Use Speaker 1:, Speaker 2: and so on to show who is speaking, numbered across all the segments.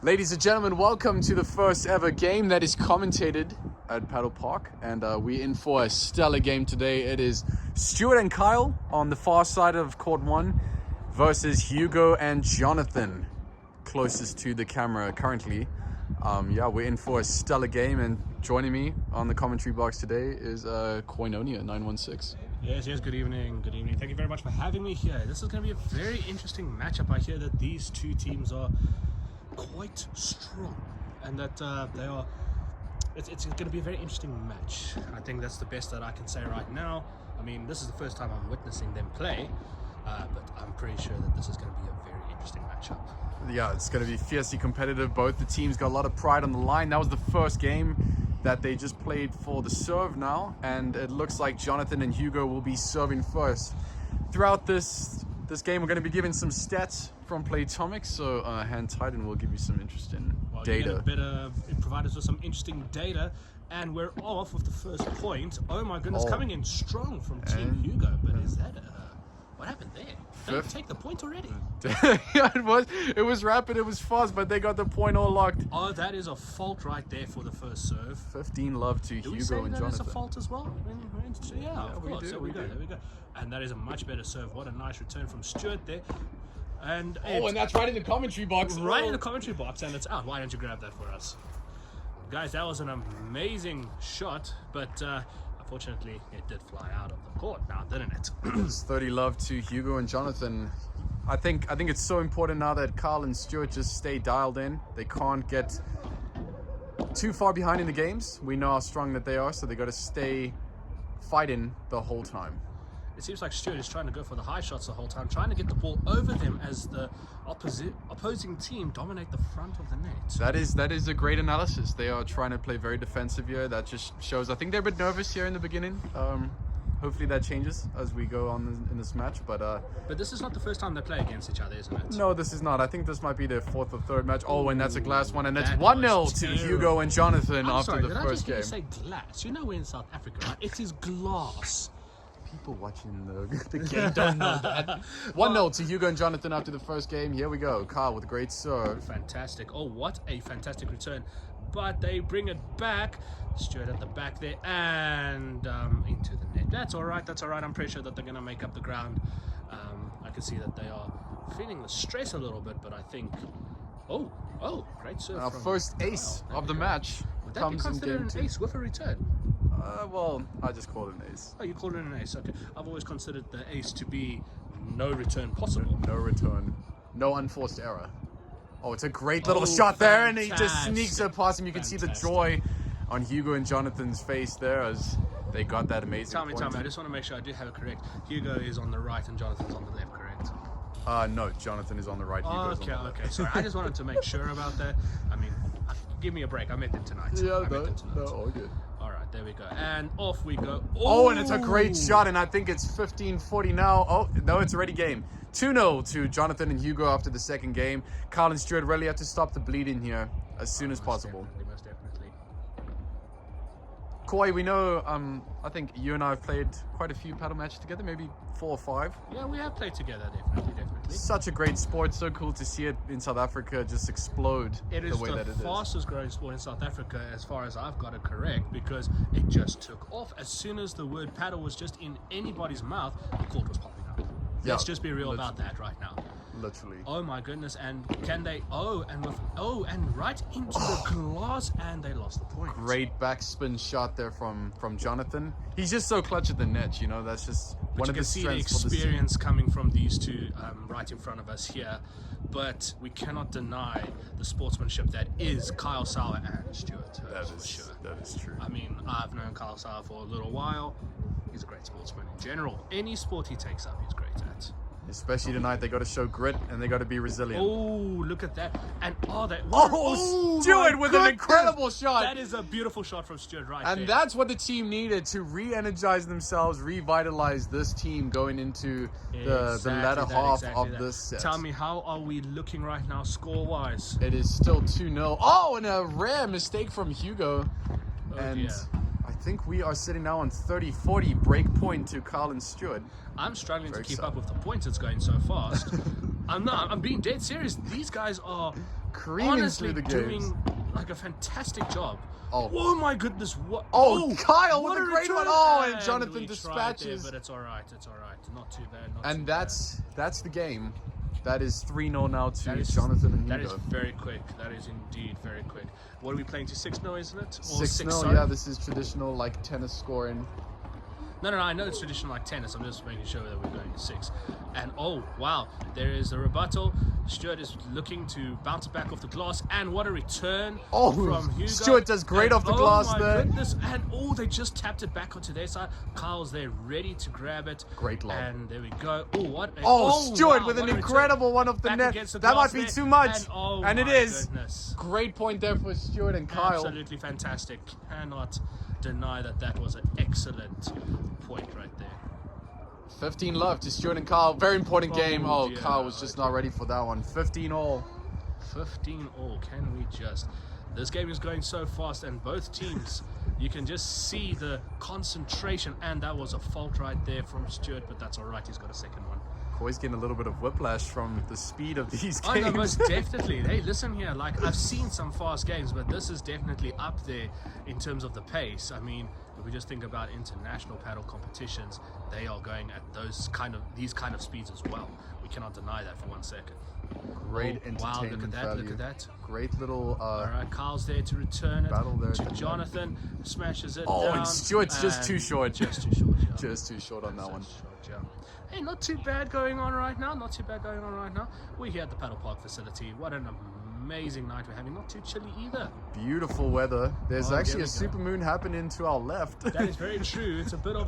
Speaker 1: Ladies and gentlemen, welcome to the first ever game that is commentated at Paddle Park, and we're in for a stellar game today. It is Stuart and Kyle on the far side of court 1 versus Hugo and Jonathan, closest to the camera currently. We're in for a stellar game, and joining me on the commentary box today is Koinonia 916.
Speaker 2: Yes, good evening. Good evening. Thank you very much for having me here. This is going to be a very interesting matchup. I hear that these two teams are quite strong, and that they are. It's going to be a very interesting match. I think that's the best that I can say right now. I mean, this is the first time I'm witnessing them play, but I'm pretty sure that this is going to be a very interesting matchup.
Speaker 1: Yeah, it's going to be fiercely competitive. Both the teams got a lot of pride on the line. That was the first game that they just played for the serve now, and it looks like Jonathan and Hugo will be serving first. Throughout this game, we're going to be giving some stats from Playtomics, so hand tight and we'll give you some interesting data.
Speaker 2: You're better provide us with some interesting data, and we're off with the first point. Oh my goodness, coming in strong from Team Hugo, but is that what happened there? Did they take the point already?
Speaker 1: Yeah, it was rapid, it was fast, but they got the point all locked.
Speaker 2: Oh, that is a fault right there for the first serve.
Speaker 1: 15 love to Hugo and Jonathan.
Speaker 2: That is a fault as well? Yeah, of course.
Speaker 1: There we go.
Speaker 2: And that is a much better serve. What a nice return from Stuart there. And
Speaker 1: that's right in the commentary box.
Speaker 2: Right in the commentary box, and it's out. Why don't you grab that for us? Guys, that was an amazing shot, but unfortunately, it did fly out of the court now, didn't it?
Speaker 1: It's 30 love to Hugo and Jonathan. I think it's so important now that Kyle and Stuart just stay dialed in. They can't get too far behind in the games. We know how strong that they are, so they got to stay fighting the whole time.
Speaker 2: It seems like Stuart is trying to go for the high shots the whole time, trying to get the ball over them as the opposing team dominate the front of the net.
Speaker 1: That is a great analysis. They are trying to play very defensive here. That just shows. I think they're a bit nervous here in the beginning. Hopefully that changes as we go on in this match. But
Speaker 2: this is not the first time they play against each other, isn't it?
Speaker 1: No, this is not. I think this might be their fourth or third match. Oh, and that's a glass one, and it's 1-0 to Hugo and Jonathan after the first game.
Speaker 2: Did I just hear you say glass? You know we're in South Africa, right? It is glass.
Speaker 1: People watching the game don't know that. 1-0 to Hugo and Jonathan after the first game. Here we go. Kyle with a great serve.
Speaker 2: Fantastic. Oh, what a fantastic return. But they bring it back. Stuart at the back there and into the net. That's all right. I'm pretty sure that they're going to make up the ground. I can see that they are feeling the stress a little bit, but I think... Oh, great serve.
Speaker 1: Our first ace of the match.
Speaker 2: Would that be considered an ace with a return?
Speaker 1: Well, I just call it an ace.
Speaker 2: Oh, you call it an ace, okay. I've always considered the ace to be no return possible.
Speaker 1: No return. No unforced error. Oh, it's a great little shot there, and he just sneaks it past him. You can see the joy on Hugo and Jonathan's face there as they got that amazing point.
Speaker 2: Tell me, I just want to make sure I do have it correct. Hugo is on the right and Jonathan's on the left, correct?
Speaker 1: No, Jonathan is on the right, Hugo is on the left.
Speaker 2: Okay, sorry. I just wanted to make sure about that. I mean, give me a break. I met them tonight.
Speaker 1: Yeah, no, all good.
Speaker 2: All right, there we go. And off we go.
Speaker 1: Oh, and it's a great shot, and I think it's 15-40 now. Oh, no, it's already game. 2-0 to Jonathan and Hugo after the second game. Kyle and Stuart really have to stop the bleeding here as soon as possible.
Speaker 2: Most definitely.
Speaker 1: Koi, we know, I think you and I have played quite a few paddle matches together, maybe 4 or 5.
Speaker 2: Yeah, we have played together, definitely.
Speaker 1: Such a great sport, so cool to see it in South Africa just explode the way that it is.
Speaker 2: It is the fastest growing sport in South Africa as far as I've got it correct, because it just took off. As soon as the word paddle was just in anybody's mouth, the court was popping up. Let's just be real about that right now.
Speaker 1: Literally.
Speaker 2: Oh my goodness, and can they, and right into the glass, and they lost the point.
Speaker 1: Great backspin shot there from Jonathan. He's just so clutch at the net, you know, that's just one of the strengths.
Speaker 2: You can see the experience coming from these two right in front of us here, but we cannot deny the sportsmanship that is Kyle Sauer and Stuart.
Speaker 1: That is true.
Speaker 2: I mean, I've known Kyle Sauer for a little while. He's a great sportsman in general. Any sport he takes up, he's great at.
Speaker 1: Especially tonight, they got to show grit and they got to be resilient.
Speaker 2: Oh, look at that! And
Speaker 1: Stuart with an incredible shot.
Speaker 2: That is a beautiful shot from Stuart right there.
Speaker 1: And that's what the team needed to re-energize themselves, revitalize this team going into the latter half of this set.
Speaker 2: Tell me, how are we looking right now, score-wise?
Speaker 1: It is still 2-0. Oh, and a rare mistake from Hugo.
Speaker 2: Dear.
Speaker 1: I think we are sitting now on 30-40 break point to Kyle and Stuart.
Speaker 2: I'm struggling to keep up with the points. It's going so fast. I'm being dead serious. These guys are
Speaker 1: Creaming
Speaker 2: honestly
Speaker 1: through the games.
Speaker 2: doing like a fantastic job.
Speaker 1: Oh.
Speaker 2: Oh my goodness! What?
Speaker 1: Oh, Kyle
Speaker 2: what
Speaker 1: with a great
Speaker 2: return.
Speaker 1: one. Oh, and
Speaker 2: we
Speaker 1: Jonathan
Speaker 2: tried
Speaker 1: dispatches.
Speaker 2: there, but it's all right. It's all right. Not too bad. Not
Speaker 1: And
Speaker 2: too
Speaker 1: that's the game. That is 3-0 now to
Speaker 2: That is-
Speaker 1: Jonathan and
Speaker 2: That
Speaker 1: Hugo.
Speaker 2: is very quick. That is indeed very quick. What are we playing to 6-0, isn't it? Or
Speaker 1: 6-0,
Speaker 2: sorry?
Speaker 1: yeah, this is traditional like tennis scoring.
Speaker 2: No, I know it's traditional like tennis. I'm just making sure that we're going to 6. And oh, wow, there is a rebuttal. Stuart is looking to bounce it back off the glass. And what a return from Hugo.
Speaker 1: Stuart does great
Speaker 2: And
Speaker 1: off the glass
Speaker 2: oh my
Speaker 1: there.
Speaker 2: Goodness. And oh, they just tapped it back onto their side. Kyle's there ready to grab it.
Speaker 1: Great lob.
Speaker 2: And there we go. Oh, what?
Speaker 1: Stuart
Speaker 2: wow,
Speaker 1: with
Speaker 2: what
Speaker 1: an
Speaker 2: a
Speaker 1: incredible
Speaker 2: return.
Speaker 1: one off the
Speaker 2: Back
Speaker 1: net.
Speaker 2: against the
Speaker 1: That might
Speaker 2: glass
Speaker 1: be
Speaker 2: there.
Speaker 1: too much.
Speaker 2: And
Speaker 1: it
Speaker 2: my
Speaker 1: is.
Speaker 2: goodness.
Speaker 1: Great point there for Stuart and Kyle.
Speaker 2: Absolutely fantastic. Cannot deny that was an excellent point right there.
Speaker 1: 15 love to Stuart and Kyle. Very important game. Oh,
Speaker 2: dear.
Speaker 1: Kyle was just not ready for that one. 15 all.
Speaker 2: 15 all. Can we just... This game is going so fast, and both teams, you can just see the concentration, and that was a fault right there from Stuart, but that's all right. He's got a second one.
Speaker 1: Always getting a little bit of whiplash from the speed of these
Speaker 2: Oh,
Speaker 1: games.
Speaker 2: no, most definitely. Hey, listen here. Like, I've seen some fast games, but this is definitely up there in terms of the pace. I mean, if we just think about international paddle competitions, they are going at these kind of speeds as well. We cannot deny that for 1 second.
Speaker 1: Great
Speaker 2: Oh,
Speaker 1: entertainment
Speaker 2: wow, look at that,
Speaker 1: value.
Speaker 2: look at that.
Speaker 1: Great little
Speaker 2: All right, Kyle's there to return it
Speaker 1: battle there
Speaker 2: to
Speaker 1: at the
Speaker 2: Jonathan. Smashes it
Speaker 1: Oh,
Speaker 2: down.
Speaker 1: and Stuart's just too short.
Speaker 2: Just too short, yeah.
Speaker 1: Just too short on that one.
Speaker 2: Just short, yeah. Hey, not too bad going on right now. Not too bad going on right now. We're here at the Paddle Park facility. What an amazing night we're having. Not too chilly either.
Speaker 1: Beautiful weather. There's
Speaker 2: Oh,
Speaker 1: actually
Speaker 2: there
Speaker 1: a
Speaker 2: we go.
Speaker 1: supermoon happening to our left.
Speaker 2: That is very true. It's a bit of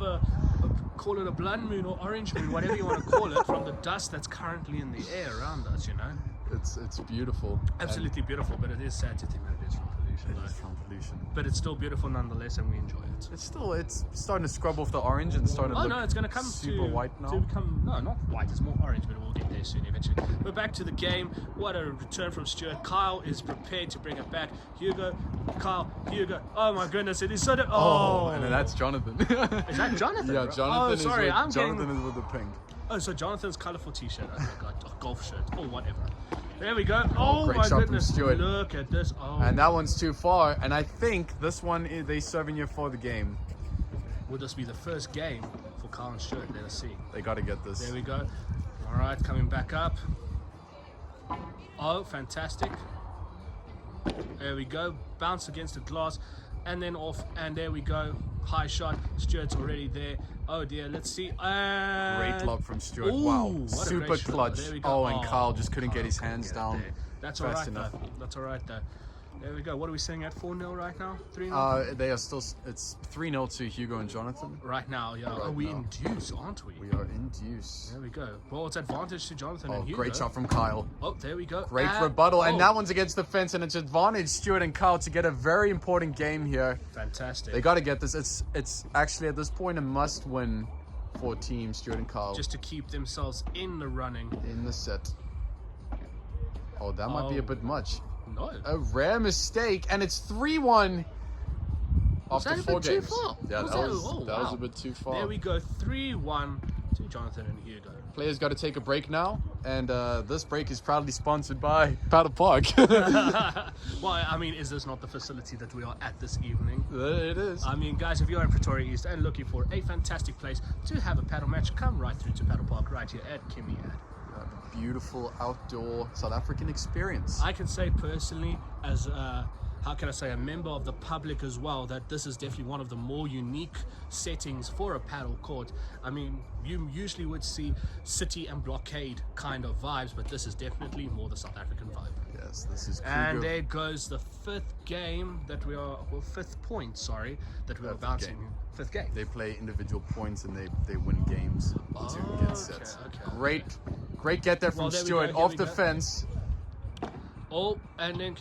Speaker 2: call it a blood moon or orange moon, whatever you want to call it, from the dust that's currently in the air around us, you know.
Speaker 1: It's beautiful.
Speaker 2: Absolutely beautiful, but it is sad to think that it is from pollution.
Speaker 1: And
Speaker 2: though.
Speaker 1: it is from pollution.
Speaker 2: But it's still beautiful nonetheless, and we enjoy it.
Speaker 1: It's starting to scrub off the orange and starting to
Speaker 2: Oh
Speaker 1: look
Speaker 2: no, it's going to come
Speaker 1: super white now.
Speaker 2: to become no, not white. It's more orange, but we'll get there soon eventually. But back to the game. What a return from Stuart. Kyle is prepared to bring it back. Hugo, Kyle, Hugo. Oh my goodness, it is so. Oh,
Speaker 1: and then that's Jonathan.
Speaker 2: Is that Jonathan?
Speaker 1: Yeah,
Speaker 2: bro?
Speaker 1: Jonathan.
Speaker 2: Oh, sorry, I'm
Speaker 1: Jonathan
Speaker 2: getting.
Speaker 1: is with the pink.
Speaker 2: Oh, so Jonathan's colourful T-shirt. I forgot. A golf shirt or whatever. There we go. Oh,
Speaker 1: great
Speaker 2: my
Speaker 1: shot from
Speaker 2: goodness!
Speaker 1: Stuart.
Speaker 2: Look at this. Oh,
Speaker 1: And that one's too far. And I think this one they serving you for the game.
Speaker 2: will this be the first game for Kyle and Stuart? Let us see.
Speaker 1: They got to get this.
Speaker 2: There we go. All right, coming back up. Oh, fantastic. There we go. Bounce against the glass and then off. And there we go. High shot. Stuart's already there. Oh dear, let's see.
Speaker 1: Great lob from Stuart.
Speaker 2: Ooh,
Speaker 1: Wow,
Speaker 2: what a
Speaker 1: super
Speaker 2: great shot.
Speaker 1: clutch.
Speaker 2: There we go.
Speaker 1: Oh, and Kyle just couldn't get his
Speaker 2: Kyle
Speaker 1: hands
Speaker 2: couldn't get it
Speaker 1: down.
Speaker 2: there. That's all
Speaker 1: fast
Speaker 2: right
Speaker 1: enough.
Speaker 2: though. That's all right though. There we go. What are we saying at 4-0 right now? 3-0?
Speaker 1: They are still. It's 3-0 to Hugo and Jonathan.
Speaker 2: Right now, yeah.
Speaker 1: Right
Speaker 2: Are we
Speaker 1: now.
Speaker 2: in deuce, aren't we?
Speaker 1: We are in deuce.
Speaker 2: There we go. Well, it's advantage to Jonathan
Speaker 1: Oh,
Speaker 2: and Hugo.
Speaker 1: great shot from Kyle.
Speaker 2: Oh, there we go.
Speaker 1: Great
Speaker 2: And-
Speaker 1: rebuttal, and
Speaker 2: oh,
Speaker 1: that one's against the fence, and it's advantage Stuart and Kyle to get a very important game here.
Speaker 2: Fantastic.
Speaker 1: They got to get this. It's actually at this point a must-win for Team Stuart and Kyle
Speaker 2: just to keep themselves in the running.
Speaker 1: in the set. Oh, that might be a
Speaker 2: Oh.
Speaker 1: bit much.
Speaker 2: No.
Speaker 1: A rare mistake, and it's 3-1 after
Speaker 2: that a
Speaker 1: 4
Speaker 2: bit too
Speaker 1: games.
Speaker 2: far?
Speaker 1: Yeah,
Speaker 2: Was
Speaker 1: that
Speaker 2: that-
Speaker 1: was
Speaker 2: oh,
Speaker 1: that was
Speaker 2: wow.
Speaker 1: a bit too far.
Speaker 2: There we go. 3-1 to Jonathan and Hugo.
Speaker 1: Players got to take a break now, and this break is proudly sponsored by Paddle Park.
Speaker 2: Well, I mean, is this not the facility that we are at this evening?
Speaker 1: It is.
Speaker 2: I mean, guys, if you're in Pretoria East and looking for a fantastic place to have a paddle match, come right through to Paddle Park right here at Kimmy Ad.
Speaker 1: A beautiful outdoor South African experience.
Speaker 2: I can say personally, as how can I say, a member of the public as well, that this is definitely one of the more unique settings for a paddle court. I mean, you usually would see city and blockade kind of vibes, but this is definitely more the South African vibe.
Speaker 1: Yes, this is
Speaker 2: And
Speaker 1: Hugo.
Speaker 2: there goes the fifth game that we are, well, fifth point, sorry, that we are
Speaker 1: Fifth
Speaker 2: bouncing.
Speaker 1: game.
Speaker 2: Fifth game.
Speaker 1: They play individual points and they win games to get sets.
Speaker 2: Okay.
Speaker 1: Great get there from
Speaker 2: Well, there we
Speaker 1: Stuart
Speaker 2: go, here
Speaker 1: off
Speaker 2: we
Speaker 1: the
Speaker 2: go.
Speaker 1: fence.
Speaker 2: Oh, and then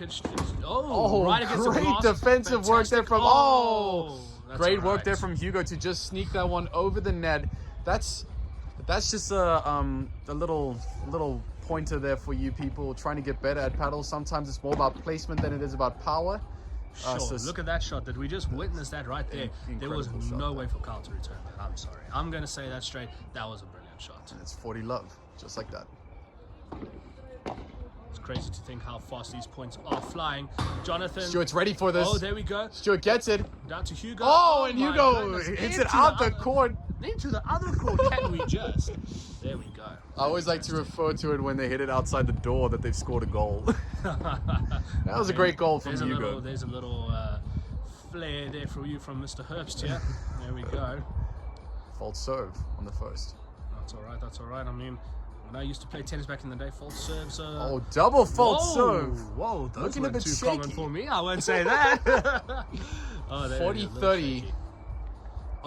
Speaker 1: Oh,
Speaker 2: right against the
Speaker 1: great
Speaker 2: glass.
Speaker 1: defensive work there
Speaker 2: Fantastic.
Speaker 1: from
Speaker 2: That's
Speaker 1: great
Speaker 2: all
Speaker 1: work
Speaker 2: right.
Speaker 1: there from Hugo to just sneak that one over the net. That's just a little pointer there for you people trying to get better at paddle. Sometimes it's more about placement than it is about power.
Speaker 2: Sure,
Speaker 1: so
Speaker 2: look at that shot. Did we just witness that right there? There was
Speaker 1: Incredible shot
Speaker 2: no
Speaker 1: there.
Speaker 2: way for Kyle to return that. I'm sorry. I'm going to say that straight. That was a brilliant shot.
Speaker 1: And it's 40 love, just like that.
Speaker 2: It's crazy to think how fast these points are flying. Jonathan.
Speaker 1: Stuart's ready for this.
Speaker 2: Oh, there we go.
Speaker 1: Stuart gets it.
Speaker 2: Down to Hugo.
Speaker 1: Oh, and
Speaker 2: my
Speaker 1: Hugo
Speaker 2: goodness.
Speaker 1: hits
Speaker 2: Into
Speaker 1: it out the
Speaker 2: other-
Speaker 1: court.
Speaker 2: Into the other court, can we just? There we go.
Speaker 1: I always like to refer to it when they hit it outside the door that they've scored a goal. That was a great goal from Hugo.
Speaker 2: There's a little flair there for you from Mr. Herbst here. There we go.
Speaker 1: False serve on the first.
Speaker 2: That's all right. That's all right. I mean, when I used to play tennis back in the day, false serves.
Speaker 1: Oh, double false serve.
Speaker 2: Whoa, those
Speaker 1: Looking a
Speaker 2: weren't
Speaker 1: bit
Speaker 2: too common
Speaker 1: shaky.
Speaker 2: for me. I won't say that. Oh, they're a little
Speaker 1: 40-30.
Speaker 2: shaky.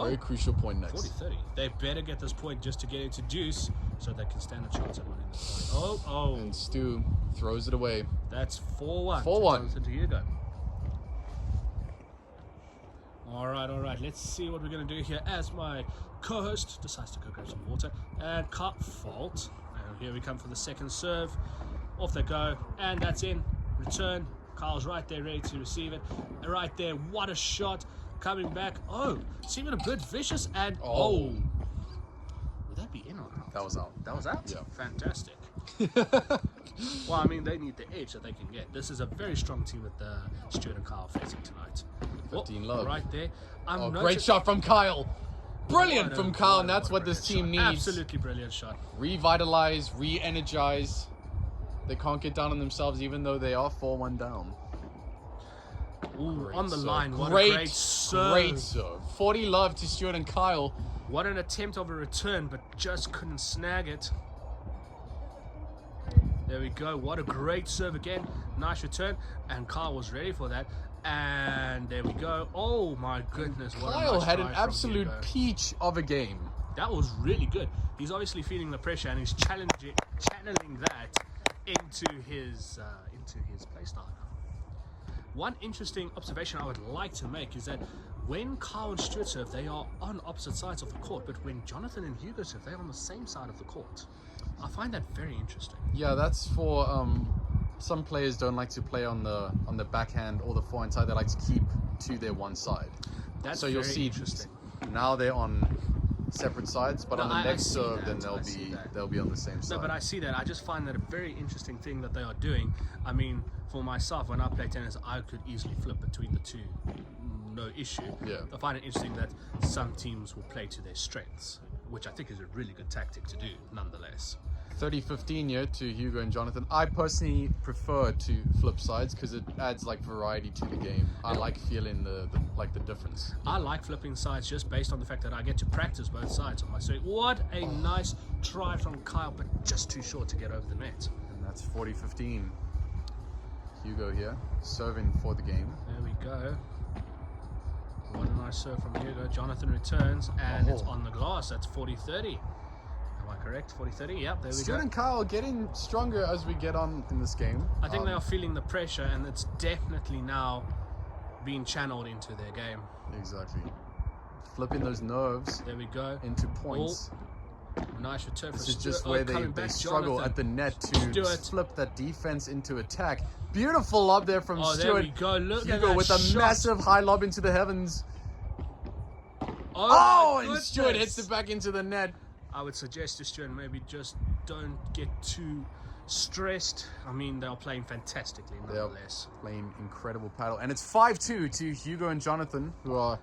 Speaker 1: Very crucial point next.
Speaker 2: 40-30. They better get this point just to get into deuce so they can stand a chance at winning this point. Oh,
Speaker 1: And Stu throws it away.
Speaker 2: that's 4-1.
Speaker 1: 4-1.
Speaker 2: To Hugo. All right. Let's see what we're going to do here as my co-host decides to go grab some water. And cut fault. And here we come for the second serve. Off they go. And that's in. Return. Kyle's right there ready to receive it. Right there. What a shot. Coming back. Oh, it's even a bit vicious. And oh. Would that be in or out?
Speaker 1: That was out.
Speaker 2: That was out?
Speaker 1: Yeah.
Speaker 2: Fantastic. Well, I mean, they need the edge that they can get. This is a very strong team with Stuart and Kyle facing tonight.
Speaker 1: 15 love.
Speaker 2: Right there.
Speaker 1: Oh, great shot from Kyle. Brilliant from Kyle, and that's what this team
Speaker 2: shot.
Speaker 1: needs.
Speaker 2: Absolutely brilliant shot.
Speaker 1: Revitalize, re-energize. They can't get down on themselves even though they are 4-1 down.
Speaker 2: Ooh,
Speaker 1: Great
Speaker 2: on the
Speaker 1: serve.
Speaker 2: line. What
Speaker 1: Great,
Speaker 2: a great serve.
Speaker 1: Great serve. 40 love to Stuart and Kyle.
Speaker 2: What an attempt of a return, but just couldn't snag it. There we go. What a great serve again. Nice return. And Kyle was ready for that. And there we go. Oh my goodness. What a
Speaker 1: Kyle
Speaker 2: nice
Speaker 1: had an
Speaker 2: try from
Speaker 1: absolute
Speaker 2: Hugo.
Speaker 1: peach of a game.
Speaker 2: That was really good. He's obviously feeling the pressure and he's channeling that into his play style now. One interesting observation I would like to make is that when Kyle and Stuart serve, they are on opposite sides of the court, but when Jonathan and Hugo serve, they're on the same side of the court. I find that very interesting.
Speaker 1: Yeah, that's for some players don't like to play on the backhand or the forehand side. They like to keep to their one side.
Speaker 2: That's
Speaker 1: so you'll
Speaker 2: very
Speaker 1: see
Speaker 2: interesting.
Speaker 1: now they're on separate sides, but
Speaker 2: No,
Speaker 1: on the
Speaker 2: I
Speaker 1: next
Speaker 2: see
Speaker 1: serve,
Speaker 2: that,
Speaker 1: then
Speaker 2: I see that.
Speaker 1: they'll be on the same side.
Speaker 2: No, but I see that. I just find that a very interesting thing that they are doing. I mean, for myself, when I play tennis, I could easily flip between the two. No issue.
Speaker 1: Yeah.
Speaker 2: I find it interesting that some teams will play to their strengths, which I think is a really good tactic to do, nonetheless.
Speaker 1: 30-15 here to Hugo and Jonathan. I personally prefer to flip sides because it adds like variety to the game. I like feeling the difference.
Speaker 2: I like flipping sides just based on the fact that I get to practice both sides of my swing. What a nice try from Kyle, but just too short to get over the net.
Speaker 1: And that's 40-15. Hugo here, serving for the game.
Speaker 2: There we go. What a nice serve from Hugo. Jonathan returns, and it's on the glass. That's 40-30. Am I correct? 40-30? Yep, there we
Speaker 1: Stuart
Speaker 2: go.
Speaker 1: and Kyle getting stronger as we get on in this game.
Speaker 2: I think they are feeling the pressure, and it's definitely now being channeled into their game.
Speaker 1: Exactly. Flipping those nerves
Speaker 2: There we go.
Speaker 1: into points.
Speaker 2: Nice return
Speaker 1: This
Speaker 2: for
Speaker 1: is just
Speaker 2: Stuart.
Speaker 1: where
Speaker 2: Coming
Speaker 1: they
Speaker 2: back,
Speaker 1: struggle
Speaker 2: Jonathan.
Speaker 1: at the net to
Speaker 2: Stuart.
Speaker 1: flip that defense into attack. Beautiful lob there from
Speaker 2: Oh, there
Speaker 1: Stuart.
Speaker 2: we go. Look at
Speaker 1: Hugo
Speaker 2: that
Speaker 1: with a
Speaker 2: shot.
Speaker 1: massive high lob into the heavens.
Speaker 2: Oh, my
Speaker 1: and
Speaker 2: goodness.
Speaker 1: Stuart hits it back into the net.
Speaker 2: I would suggest to Stuart maybe just don't get too stressed. I mean, they're playing fantastically nonetheless.
Speaker 1: Playing incredible paddle. And it's 5-2 to Hugo and Jonathan, who are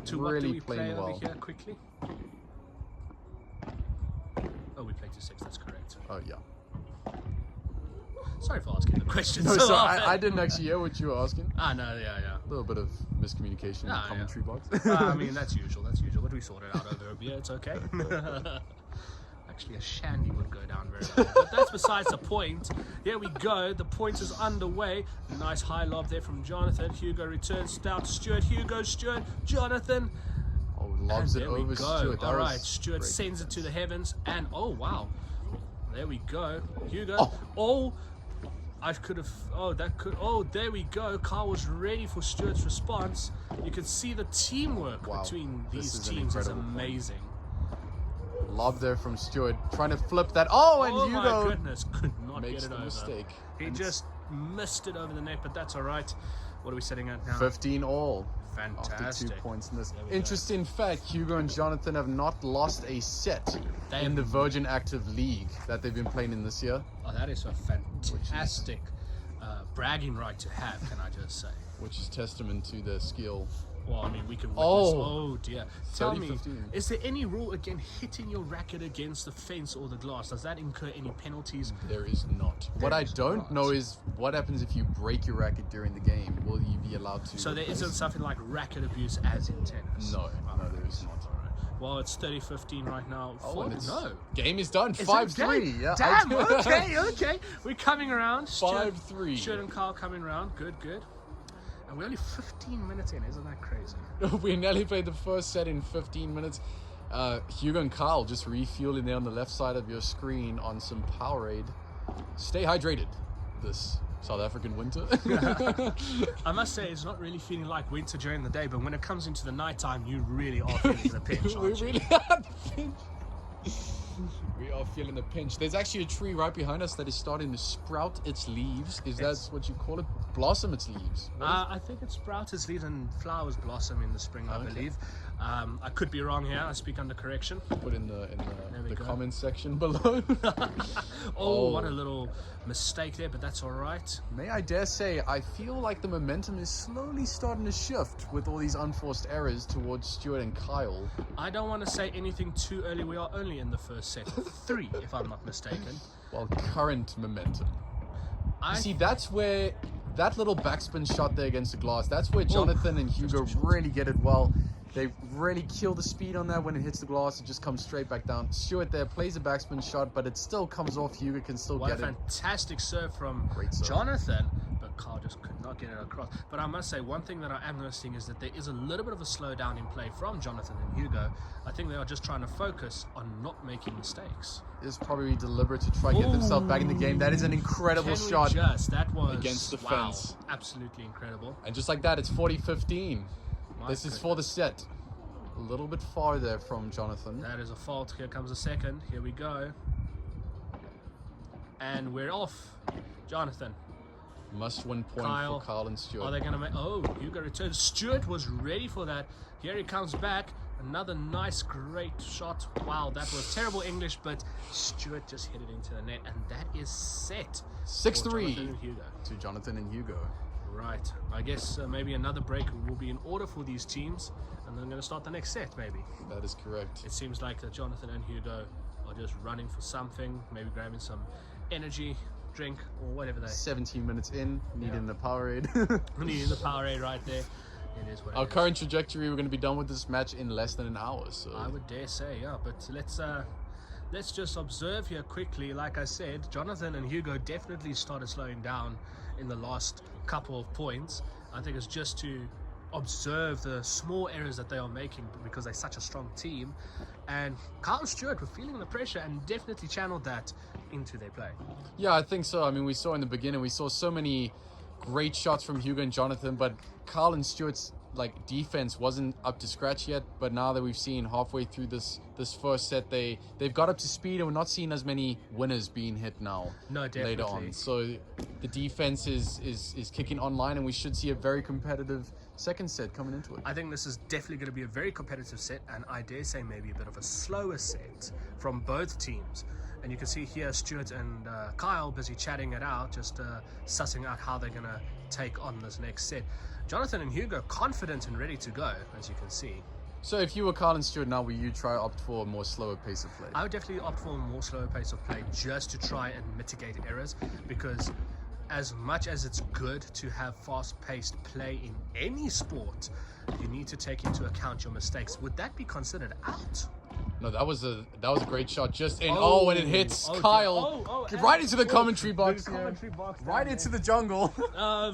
Speaker 2: To what do
Speaker 1: really
Speaker 2: we play
Speaker 1: playing
Speaker 2: over
Speaker 1: well.
Speaker 2: here quickly? Oh, we play to 6, that's correct.
Speaker 1: Oh, yeah.
Speaker 2: Sorry for asking the question.
Speaker 1: No,
Speaker 2: so
Speaker 1: sorry,
Speaker 2: often.
Speaker 1: I didn't actually hear what you were asking.
Speaker 2: Ah, no, yeah.
Speaker 1: A little bit of miscommunication in the
Speaker 2: Ah,
Speaker 1: commentary box.
Speaker 2: I mean, that's usual, but we sorted out over a beer, it's okay. Actually, a shandy would go down very well. But that's besides the point. Here we go, the point is underway. Nice high lob there from Jonathan. Hugo returns down to Stuart. Hugo, Stuart, Jonathan.
Speaker 1: Oh, lobs
Speaker 2: And
Speaker 1: it
Speaker 2: there we
Speaker 1: over
Speaker 2: go.
Speaker 1: Stuart. That
Speaker 2: All
Speaker 1: was
Speaker 2: right, Stuart
Speaker 1: great.
Speaker 2: sends it to the heavens, and oh wow, there we go. Hugo. Oh, I could have. Oh, that could. Oh, there we go. Kyle was ready for Stuart's response. You can see the teamwork
Speaker 1: Wow,
Speaker 2: between
Speaker 1: this
Speaker 2: these
Speaker 1: is an
Speaker 2: teams is
Speaker 1: incredible point.
Speaker 2: amazing.
Speaker 1: Lob there from Stuart, trying to flip that. Oh, and
Speaker 2: Oh my
Speaker 1: Hugo
Speaker 2: goodness, could not
Speaker 1: makes
Speaker 2: get it
Speaker 1: the
Speaker 2: over.
Speaker 1: mistake.
Speaker 2: He
Speaker 1: And
Speaker 2: just missed it over the net, but that's all right. What are we setting at now?
Speaker 1: 15 all. after 2
Speaker 2: Fantastic.
Speaker 1: points in this.
Speaker 2: There we go.
Speaker 1: Interesting fact, Hugo and Jonathan have not lost a set in the Virgin Active League that they've been playing in this year.
Speaker 2: Oh, that is a fantastic bragging right to have, can I just say.
Speaker 1: Which is testament to their skill.
Speaker 2: Well, I mean, we can witness.
Speaker 1: Oh.
Speaker 2: Oh dear. Tell me,
Speaker 1: 30-15.
Speaker 2: is there any rule again hitting your racket against the fence or the glass? Does that incur any penalties?
Speaker 1: There is not. What I don't know is what happens if you break your racket during the game. Will you be allowed to?
Speaker 2: So there
Speaker 1: replace?
Speaker 2: isn't something like racket abuse as in tennis?
Speaker 1: No, there is not.
Speaker 2: Well, it's 30-15 right now.
Speaker 1: Oh, and it's,
Speaker 2: no.
Speaker 1: game is done.
Speaker 2: Is it
Speaker 1: 5-3.
Speaker 2: game?
Speaker 1: Yeah.
Speaker 2: Damn, okay. We're coming around.
Speaker 1: 5-3.
Speaker 2: Stuart and Carl coming around. Good. And we're only 15 minutes in. Isn't that crazy?
Speaker 1: We nearly played the first set in 15 minutes. Hugo and Kyle just refueling there on the left side of your screen on some Powerade. Stay hydrated this South African winter.
Speaker 2: I must say, it's not really feeling like winter during the day, but when it comes into the nighttime, you really are feeling the pinch,
Speaker 1: We
Speaker 2: aren't you?
Speaker 1: really are the pinch. We are feeling the pinch. There's actually a tree right behind us that is starting to sprout its leaves. Is that what you call it? Blossom its leaves.
Speaker 2: I think it sprouts its leaves and flowers blossom in the spring, I believe. I could be wrong here. I speak under correction.
Speaker 1: Put in the
Speaker 2: we go.
Speaker 1: comments section below.
Speaker 2: Oh, what a little mistake there, but that's all right.
Speaker 1: May I dare say, I feel like the momentum is slowly starting to shift with all these unforced errors towards Stuart and Kyle.
Speaker 2: I don't want to say anything too early. We are only in the first set of 3, if I'm not mistaken.
Speaker 1: Well, current momentum.
Speaker 2: I
Speaker 1: See, that's where that little backspin shot there against the glass, that's where Jonathan and Hugo really get it well. They really kill the speed on that when it hits the glass. It just comes straight back down. Stuart there plays a backspin shot, but it still comes off. Hugo can still
Speaker 2: What
Speaker 1: get
Speaker 2: a
Speaker 1: it.
Speaker 2: fantastic serve from
Speaker 1: Great serve.
Speaker 2: Jonathan, but Carl just could not get it across. But I must say, one thing that I am noticing is that there is a little bit of a slowdown in play from Jonathan and Hugo. I think they are just trying to focus on not making mistakes.
Speaker 1: It's probably deliberate to try to get themselves back in the game. That is an incredible shot.
Speaker 2: That was
Speaker 1: against the fence.
Speaker 2: Absolutely incredible.
Speaker 1: And just like that, it's 40-15.
Speaker 2: My
Speaker 1: This is for the set. A little bit far there from Jonathan.
Speaker 2: That is a fault. Here comes a second. Here we go. And we're off. Jonathan.
Speaker 1: Must-win point
Speaker 2: Kyle.
Speaker 1: for Kyle and Stuart.
Speaker 2: Are they going to make... Oh, Hugo returns. Stuart was ready for that. Here he comes back. Another nice, great shot. Wow, that was terrible English, but Stuart just hit it into the net. And that is set.
Speaker 1: 6-3 to Jonathan and Hugo.
Speaker 2: Right. I guess maybe another break will be in order for these teams. And then going to start the next set, maybe.
Speaker 1: That is correct.
Speaker 2: It seems like that Jonathan and Hugo are just running for something. Maybe grabbing some energy drink or whatever they...
Speaker 1: 17 minutes in, needing the Powerade.
Speaker 2: Needing the Powerade right there. It is what it
Speaker 1: Our
Speaker 2: is.
Speaker 1: current trajectory, we're going to be done with this match in less than an hour. So
Speaker 2: I would dare say, yeah. But let's just observe here quickly. Like I said, Jonathan and Hugo definitely started slowing down in the last couple of points. I think it's just to observe the small errors that they are making because they're such a strong team. And Carl and Stuart were feeling the pressure and definitely channeled that into their play.
Speaker 1: yeah, I think so. I mean, we saw in the beginning, we saw so many great shots from Hugo and Jonathan, but Kyle and Stuart's defense wasn't up to scratch yet. But now that we've seen halfway through this first set, they've got up to speed, and we're not seeing as many winners being hit now.
Speaker 2: No, definitely.
Speaker 1: Later on, so the defense is kicking online, and we should see a very competitive second set coming into it.
Speaker 2: I think this is definitely going to be a very competitive set, and I dare say maybe a bit of a slower set from both teams. And you can see here Stuart and Kyle busy chatting it out, just sussing out how they're going to take on this next set. Jonathan and Hugo confident and ready to go, as you can see.
Speaker 1: So if you were Kyle and Stuart now, will you try opt for a more slower pace of play?
Speaker 2: I would definitely opt for a more slower pace of play just to try and mitigate errors, because as much as it's good to have fast-paced play in any sport, you need to take into account your mistakes. Would that be considered out?
Speaker 1: No, that was a great shot. Just in when it hits Kyle, right into the commentary box. Right into the jungle.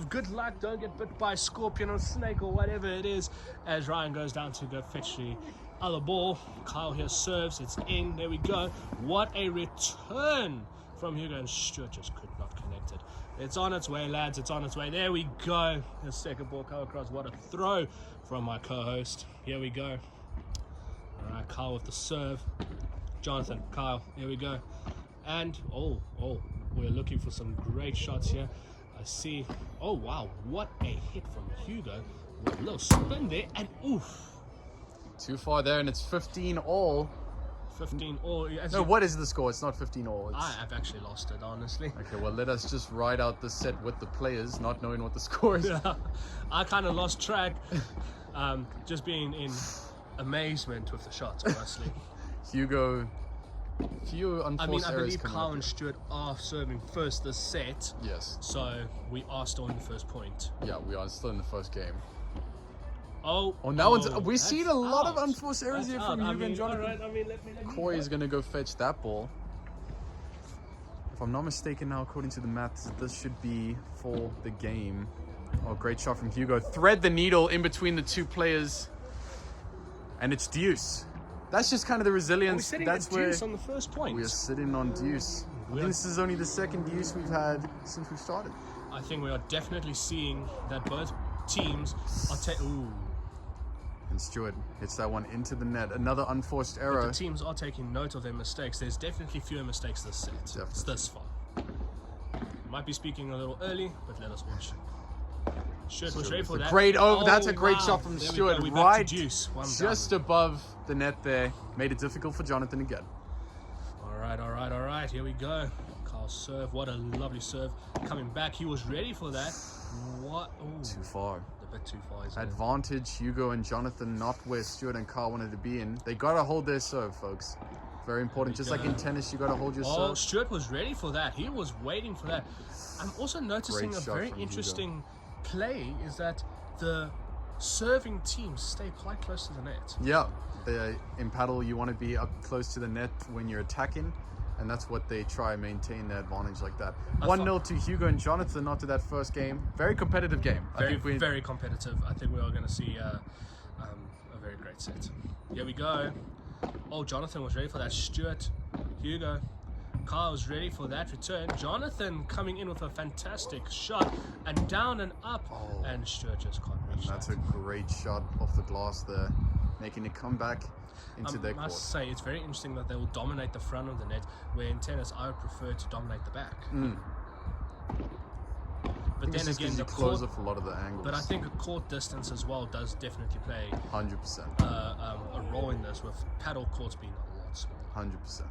Speaker 2: Good luck, don't get bit by a scorpion or snake or whatever it is, as Ryan goes down to go fetch the other ball. Kyle here serves, it's in, there we go. What a return from Hugo, and Stuart just could not connect it. It's on its way, lads, it's on its way. There we go. The second ball come across. What a throw from my co-host. Here we go. All right, Kyle with the serve. Jonathan, Kyle, here we go. And, we're looking for some great shots here. I see, oh wow, what a hit from Hugo. A little spin there, and oof.
Speaker 1: Too far there, and it's 15 all.
Speaker 2: 15 all.
Speaker 1: No, what is the score? It's not 15 all. It's...
Speaker 2: I have actually lost it, honestly.
Speaker 1: Okay, well, let us just ride out this set with the players, not knowing what the score is.
Speaker 2: I kind of lost track, just being in amazement with the shots, honestly.
Speaker 1: Hugo, few unforced
Speaker 2: I
Speaker 1: errors
Speaker 2: believe Kyle and Stuart are serving first this set.
Speaker 1: Yes.
Speaker 2: So we are still in the first point.
Speaker 1: Yeah, we are still in the first game.
Speaker 2: Oh,
Speaker 1: We've seen a lot of unforced errors here from Hugo and Jonathan.
Speaker 2: Alright, let me
Speaker 1: Corey is going to go fetch that ball. If I'm not mistaken now, according to the maths, this should be for the game. Oh, great shot from Hugo. Thread the needle in between the two players. And it's deuce. That's just kind of the resilience.
Speaker 2: That's where deuce on the first point.
Speaker 1: We are sitting on deuce. I think this is only the second deuce we've had since we started.
Speaker 2: I think we are definitely seeing that both teams are ooh.
Speaker 1: And Stuart hits that one into the net. Another unforced error.
Speaker 2: But the teams are taking note of their mistakes. There's definitely fewer mistakes this set.
Speaker 1: Definitely.
Speaker 2: It's this far. Might be speaking a little early, but let us watch. Stuart was ready for that.
Speaker 1: Great, that's a great shot from
Speaker 2: There
Speaker 1: Stuart.
Speaker 2: we
Speaker 1: Right,
Speaker 2: just
Speaker 1: above the net there. Made it difficult for Jonathan again.
Speaker 2: All right. Here we go. Kyle's serve. What a lovely serve. Coming back. He was ready for that. What? Ooh.
Speaker 1: Too far.
Speaker 2: A bit too far, isn't it?
Speaker 1: Advantage, Hugo and Jonathan, not where Stuart and Kyle wanted to be in. They got to hold their serve, folks. Very important. Just like in tennis, you got to hold your serve.
Speaker 2: Stuart was ready for that. He was waiting for that. I'm also noticing a very interesting play is that the serving teams stay quite close to the net.
Speaker 1: Yeah. In paddle, you want to be up close to the net when you're attacking. And that's what they try and maintain their advantage like that. 1-0 to Hugo and Jonathan after that first game. Very competitive game.
Speaker 2: Very competitive. I think we are going to see a very great set. Here we go. Oh, Jonathan was ready for that. Stuart, Hugo, Kyle was ready for that return. Jonathan coming in with a fantastic shot and down and up. Oh. And Stuart just can't reach
Speaker 1: That's a great shot off the glass there, making it come back into their court. I
Speaker 2: must say, it's very interesting that they will dominate the front of the net, where in tennis I would prefer to dominate the back. But then again, the
Speaker 1: close off a lot of the angles.
Speaker 2: But I think a court distance as well does definitely play
Speaker 1: 100%
Speaker 2: a role in this, with paddle courts being a lot smaller.
Speaker 1: 100%.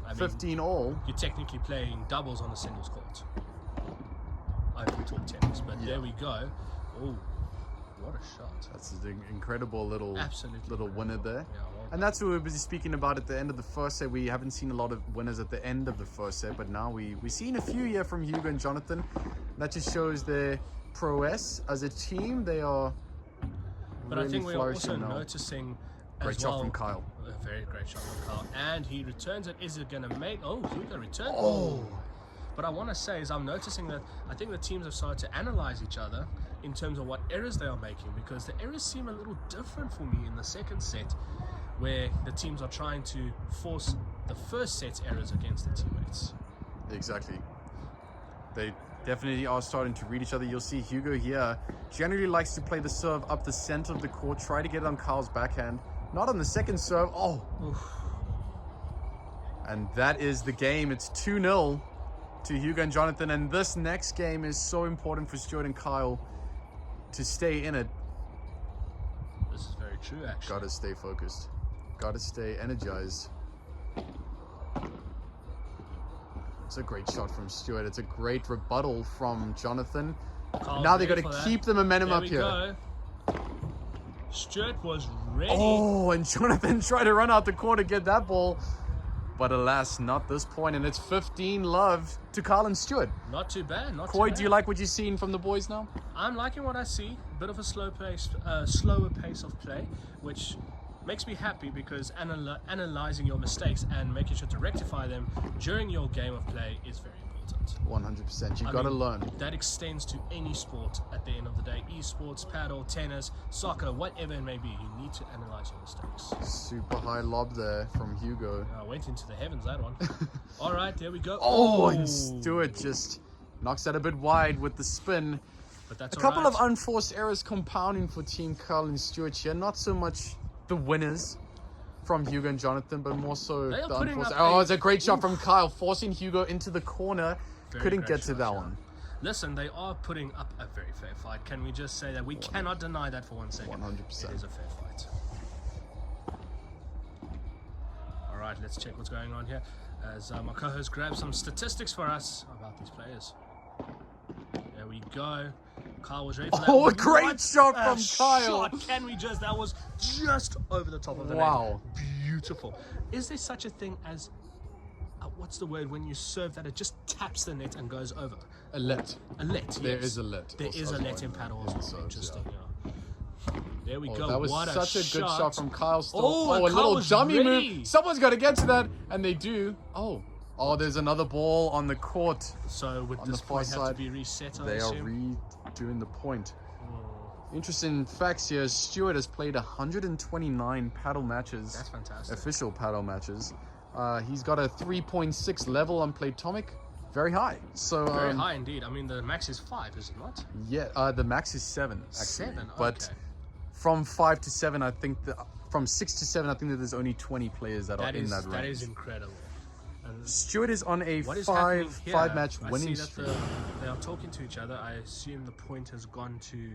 Speaker 2: I mean,
Speaker 1: 15 all.
Speaker 2: You're technically playing doubles on a singles court. I can talk tennis, but there we go. Oh. What a shot. That's
Speaker 1: an incredible little winner there.
Speaker 2: Yeah, well,
Speaker 1: and that's what we were speaking about at the end of the first set. We haven't seen a lot of winners at the end of the first set, but now we've seen a few here from Hugo and Jonathan. That just shows their prowess as a team. They are
Speaker 2: But
Speaker 1: really
Speaker 2: I think we're also
Speaker 1: now.
Speaker 2: noticing
Speaker 1: great
Speaker 2: as
Speaker 1: shot
Speaker 2: well,
Speaker 1: from Kyle.
Speaker 2: A very great shot from Kyle. And he returns it. Is it going to make... Oh, Hugo returns.
Speaker 1: Oh.
Speaker 2: But I want to say is I'm noticing that I think the teams have started to analyze each other in terms of what errors they are making, because the errors seem a little different for me in the second set, where the teams are trying to force the first set's errors against their teammates.
Speaker 1: Exactly. They definitely are starting to read each other. You'll see Hugo here generally likes to play the serve up the center of the court, try to get it on Kyle's backhand. Not on the second serve. Oh. Oof. And that is the game. It's 2-0 to Hugo and Jonathan. And this next game is so important for Stuart and Kyle to stay in it.
Speaker 2: This is very true, actually.
Speaker 1: Gotta stay focused. Gotta stay energized. It's a great shot from Stuart. It's a great rebuttal from Jonathan. Now they got to keep the momentum up here.
Speaker 2: Go. Stuart was ready.
Speaker 1: Oh, and Jonathan tried to run out the court to get that ball. But alas, not this point, and it's 15-love to Kyle and Stuart.
Speaker 2: Not too bad,
Speaker 1: Corey, do you like what you're seeing from the boys now?
Speaker 2: I'm liking what I see. Bit of a slower pace of play, which makes me happy, because analyzing your mistakes and making sure to rectify them during your game of play is very important.
Speaker 1: 100%. You've got to learn.
Speaker 2: That extends to any sport at the end of the day. Esports, paddle, tennis, soccer, whatever it may be. You need to analyze your mistakes.
Speaker 1: Super high lob there from Hugo.
Speaker 2: I went into the heavens, that one. All right, there we go.
Speaker 1: Oh, and Stuart just knocks that a bit wide with the spin.
Speaker 2: But that's
Speaker 1: a couple of unforced errors compounding for Team Kyle and Stuart here. Not so much the winners from Hugo and Jonathan, but more so the unforced. Oh, it's a great shot from Kyle, forcing Hugo into the corner. Couldn't get to that one.
Speaker 2: Listen, they are putting up a very fair fight. Can we just say that? We cannot deny that for 1 second.
Speaker 1: 100%.
Speaker 2: It is a fair fight. All right, let's check what's going on here. As my co-host grabs some statistics for us about these players. There we go. Kyle was ready for that.
Speaker 1: Oh, a great
Speaker 2: What
Speaker 1: shot
Speaker 2: a
Speaker 1: from Kyle.
Speaker 2: shot. Can we just, that was just over the top of the net.
Speaker 1: Wow.
Speaker 2: Beautiful. Is there such a thing as, what's the word, when you serve that it just taps the net and goes over?
Speaker 1: A let.
Speaker 2: A let,
Speaker 1: There
Speaker 2: yes.
Speaker 1: is a let.
Speaker 2: There
Speaker 1: Also,
Speaker 2: is a
Speaker 1: as
Speaker 2: let
Speaker 1: well
Speaker 2: in
Speaker 1: in
Speaker 2: paddle
Speaker 1: the
Speaker 2: as well.
Speaker 1: serves,
Speaker 2: Interesting,
Speaker 1: yeah.
Speaker 2: There we go.
Speaker 1: That was
Speaker 2: what
Speaker 1: such a good shot from Kyle still.
Speaker 2: Oh, and
Speaker 1: a
Speaker 2: Kyle
Speaker 1: little
Speaker 2: was
Speaker 1: dummy
Speaker 2: ready.
Speaker 1: move. Someone's got to get to that, and they do. Oh, there's another ball on the court.
Speaker 2: So would
Speaker 1: on the
Speaker 2: this
Speaker 1: far
Speaker 2: point have to
Speaker 1: side,
Speaker 2: be reset, I
Speaker 1: They are
Speaker 2: assume?
Speaker 1: redoing the point. Interesting facts here. Stuart has played 129 paddle matches.
Speaker 2: That's fantastic.
Speaker 1: Official paddle matches. He's got a 3.6 level on Platonic. Very high. So
Speaker 2: Very high indeed. I mean, the max is 5, is it not?
Speaker 1: Yeah, the max is 7. Actually.
Speaker 2: 7,
Speaker 1: But
Speaker 2: okay.
Speaker 1: from 5 to 7, I think from 6 to 7, I think that there's only 20 players that are in that range.
Speaker 2: That is incredible. And
Speaker 1: Stuart is on a
Speaker 2: what is happening here?
Speaker 1: five match
Speaker 2: I
Speaker 1: winning
Speaker 2: see
Speaker 1: streak.
Speaker 2: that they are talking to each other. I assume the point has gone to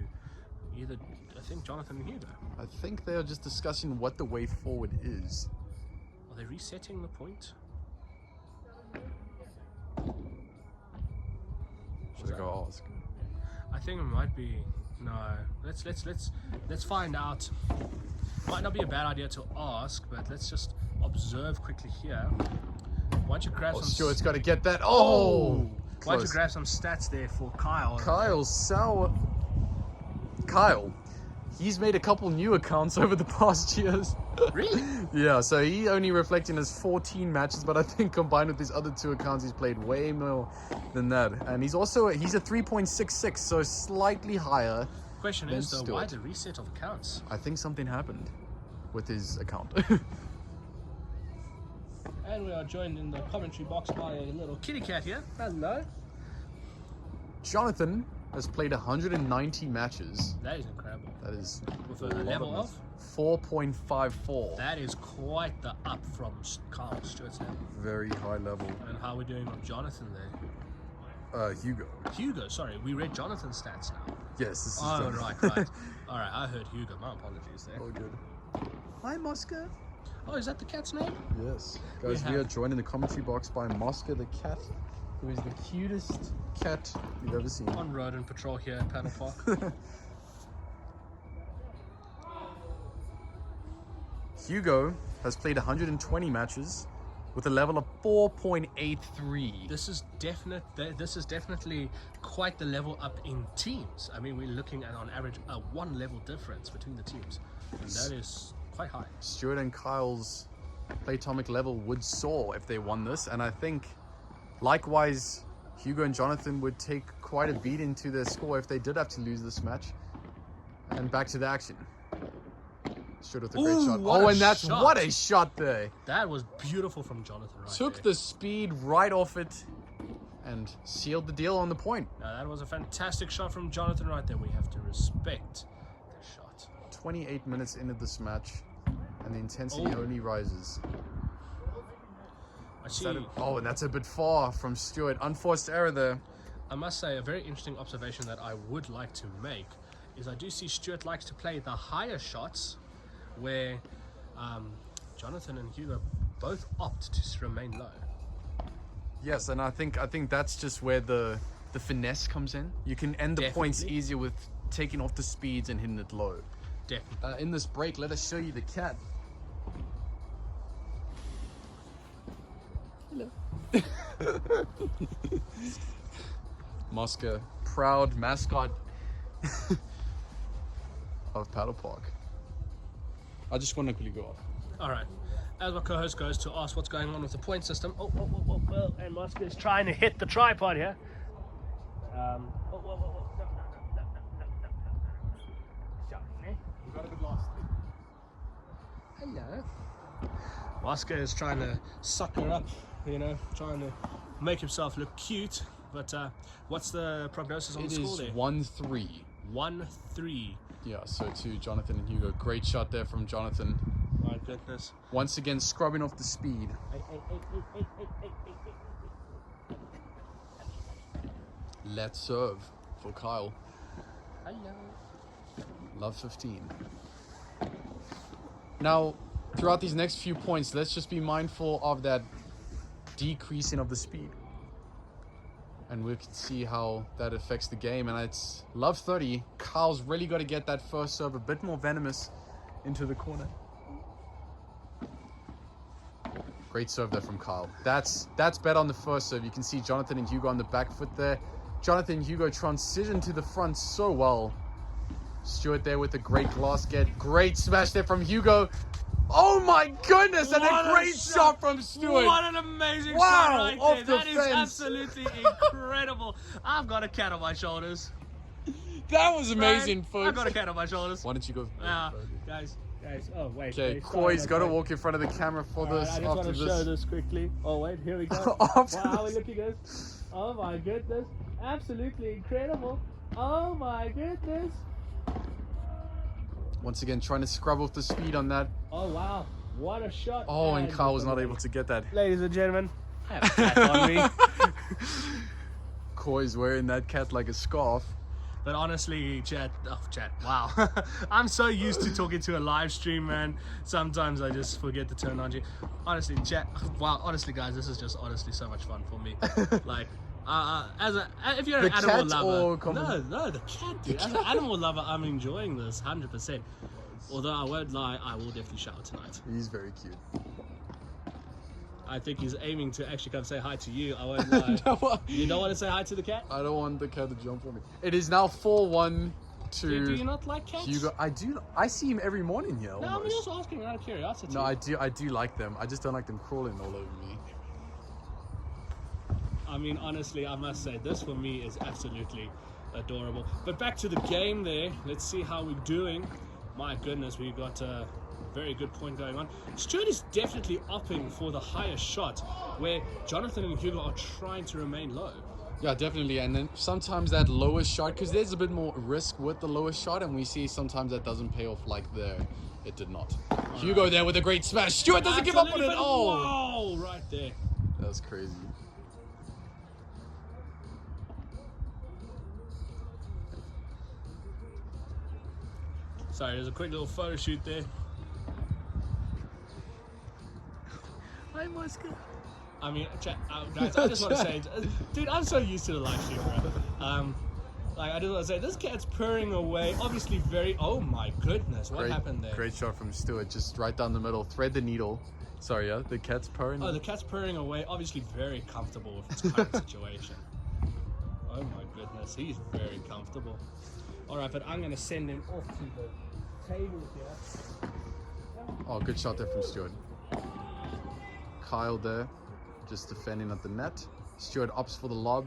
Speaker 2: either, I think, Jonathan and Hugo.
Speaker 1: I think they are just discussing what the way forward is.
Speaker 2: Are they resetting the point?
Speaker 1: Should I go ask?
Speaker 2: I think it might be. No. Let's find out. Might not be a bad idea to ask, but let's just observe quickly here. Why don't you grab some?
Speaker 1: Stuart's got to get that.
Speaker 2: Why don't you
Speaker 1: Close.
Speaker 2: grab some stats there for Kyle?
Speaker 1: Kyle, he's made a couple new accounts over the past years.
Speaker 2: Really?
Speaker 1: Yeah, so he only reflecting his 14 matches, but I think combined with his other 2 accounts, he's played way more than that. And he's a 3.66, so slightly higher.
Speaker 2: Question
Speaker 1: than
Speaker 2: is though, why
Speaker 1: Stuart.
Speaker 2: the reset of accounts?
Speaker 1: I think something happened with his account.
Speaker 2: And we are joined in the commentary box by a little kitty cat here. Hello.
Speaker 1: Jonathan has played 190 matches.
Speaker 2: That is incredible.
Speaker 1: That is
Speaker 2: With
Speaker 1: a
Speaker 2: a
Speaker 1: lot
Speaker 2: level of?
Speaker 1: 4.54.
Speaker 2: That is quite the up from Kyle Stewart's level.
Speaker 1: Very high level.
Speaker 2: And how are we doing on Jonathan there?
Speaker 1: Hugo.
Speaker 2: Hugo, sorry, we read Jonathan's stats now.
Speaker 1: Yes, this is
Speaker 2: Oh,
Speaker 1: Jonathan.
Speaker 2: right. All right, I heard Hugo. My apologies there.
Speaker 1: Oh, good. Hi, Mosca.
Speaker 2: Oh, is that the cat's name?
Speaker 1: Yes. Guys, we are joined in the commentary box by Mosca the cat, who is the cutest cat you've ever seen.
Speaker 2: On road and patrol here at Paddle Park.
Speaker 1: Hugo has played 120 matches with a level of 4.83.
Speaker 2: This is definitely quite the level up in teams. I mean, we're looking at on average a 1 level difference between the teams, and that is quite high.
Speaker 1: Stuart and Kyle's Platonic level would soar if they won this, and I think likewise Hugo and Jonathan would take quite a beat into their score if they did have to lose this match. And back to the action. Stuart with a great shot.
Speaker 2: what
Speaker 1: Oh,
Speaker 2: a
Speaker 1: and that's
Speaker 2: shot.
Speaker 1: what a shot there.
Speaker 2: That was beautiful from Jonathan right
Speaker 1: Took
Speaker 2: there.
Speaker 1: the speed right off it and sealed the deal on the point.
Speaker 2: Now, that was a fantastic shot from Jonathan right there. We have to respect the shot.
Speaker 1: 28 minutes into this match, and the intensity
Speaker 2: Oh.
Speaker 1: only rises.
Speaker 2: I see.
Speaker 1: And that's a bit far from Stuart. Unforced error there.
Speaker 2: I must say, a very interesting observation that I would like to make is I do see Stuart likes to play the higher shots, where Jonathan and Hugo both opt to remain low.
Speaker 1: Yes, and I think that's just where the finesse comes in. You can end the points
Speaker 2: Definitely.
Speaker 1: easier with taking off the speeds and hitting it low.
Speaker 2: Definitely.
Speaker 1: In this break, let us show you the cat. Hello. Mosca, proud mascot of Paddle Park. I just want to quickly go off.
Speaker 2: All right. As my co-host goes to ask what's going on with the point system. And Mosca is trying to hit the tripod here. Hello. Mosca is trying to sucker up, trying to make himself look cute. But what's the prognosis on
Speaker 1: It
Speaker 2: the score
Speaker 1: is
Speaker 2: there?
Speaker 1: 1-3.
Speaker 2: 1-3.
Speaker 1: Yeah, so to Jonathan and Hugo. Great shot there from Jonathan.
Speaker 2: My goodness.
Speaker 1: Once again, scrubbing off the speed. Let's serve for Kyle.
Speaker 2: Hello.
Speaker 1: Love 15. Now, throughout these next few points, let's just be mindful of that decreasing of the speed. And we can see how that affects the game. And it's love 30. Kyle's really got to get that first serve a bit more venomous into the corner. Great serve there from Kyle. That's better on the first serve. You can see Jonathan and Hugo on the back foot there. Jonathan and Hugo transition to the front so well. Stuart there with a great glass get. Great smash there from Hugo. Oh my goodness, and a great shot from Stuart.
Speaker 2: What an amazing shot right there. That is
Speaker 1: fence.
Speaker 2: absolutely incredible. I've got a cat on my shoulders.
Speaker 1: That was amazing,
Speaker 2: Right?
Speaker 1: folks.
Speaker 2: I've got a cat on my shoulders.
Speaker 1: Why don't you go?
Speaker 2: Guys. Oh, wait.
Speaker 1: Okay,
Speaker 2: wait,
Speaker 1: Koi's
Speaker 2: sorry,
Speaker 1: got to
Speaker 2: okay.
Speaker 1: walk in front of the camera for this.
Speaker 2: I just
Speaker 1: after
Speaker 2: want to
Speaker 1: this.
Speaker 2: show this quickly. Oh, wait, here we go.
Speaker 1: After
Speaker 2: Wow, how are we
Speaker 1: this.
Speaker 2: looking at this? Oh my goodness. Absolutely incredible. Oh my goodness.
Speaker 1: Once again, trying to scrub off the speed on that.
Speaker 2: Oh wow. What a shot.
Speaker 1: Oh, and Kyle was not able to get that.
Speaker 2: Ladies and gentlemen, I have a cat on me.
Speaker 1: Koi's wearing that cat like a scarf.
Speaker 2: But honestly, chat, wow. I'm so used to talking to a live stream, man. Sometimes I just forget to turn on you. Honestly, chat, wow, honestly, guys, this is just honestly so much fun for me. Like, if you're an
Speaker 1: The
Speaker 2: animal
Speaker 1: cat
Speaker 2: lover.
Speaker 1: or
Speaker 2: No, the cat, dude. As an animal lover, I'm enjoying this 100%. Although I won't lie, I will definitely shower tonight.
Speaker 1: He's very cute.
Speaker 2: I think he's aiming to actually come say hi to you. I won't lie.
Speaker 1: No,
Speaker 2: You don't want to say hi to the cat?
Speaker 1: I don't want the cat to jump on me. It is now 4-1 to
Speaker 2: Do you not like cats?
Speaker 1: Hugo. I do. I see him every morning here.
Speaker 2: No, I'm
Speaker 1: Almost.
Speaker 2: just asking out of curiosity.
Speaker 1: No, I do like them. I just don't like them crawling all over me.
Speaker 2: I mean, honestly, I must say, this for me is absolutely adorable. But back to the game there. Let's see how we're doing. My goodness, we got a very good point going on. Stuart is definitely opting for the higher shot, where Jonathan and Hugo are trying to remain low.
Speaker 1: Yeah, definitely. And then sometimes that lowest shot, because there's a bit more risk with the lowest shot, and we see sometimes that doesn't pay off like there. It did not. Hugo there with a great smash. Stuart doesn't give up on it. Oh,
Speaker 2: wow, right there.
Speaker 1: that's crazy.
Speaker 2: Sorry, there's a quick little photo shoot there.
Speaker 1: Hi, Muska.
Speaker 2: I mean, chat, guys, I just want to say, dude, I'm so used to the live stream, bro. Like, I just want to say, this cat's purring away. Obviously, oh my goodness, what happened there?
Speaker 1: Great shot from Stuart, just right down the middle. Thread the needle. Sorry, yeah, the cat's purring.
Speaker 2: Oh, the cat's purring away. Obviously, very comfortable with its current situation. Oh my goodness, he's very comfortable. All right, but I'm gonna send him off to the table here.
Speaker 1: Oh, good shot there from Stuart. Kyle there, just defending at the net. Stuart opts for the lob.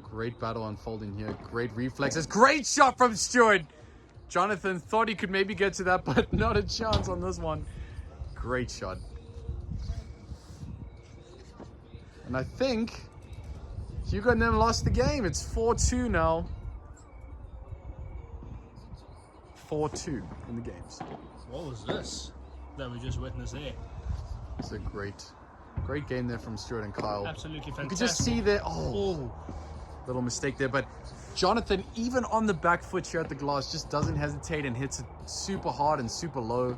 Speaker 1: Great battle unfolding here. Great reflexes. Great shot from Stuart. Jonathan thought he could maybe get to that, but not a chance on this one. Great shot. And I think Hugo and them lost the game. It's 4-2 now. 4-2 in the games.
Speaker 2: What was this that we just witnessed there?
Speaker 1: It's a great game there from Stuart and Kyle.
Speaker 2: Absolutely
Speaker 1: You
Speaker 2: fantastic.
Speaker 1: could just see there. Oh, little mistake there. But Jonathan, even on the back foot here at the glass, just doesn't hesitate and hits it super hard and super low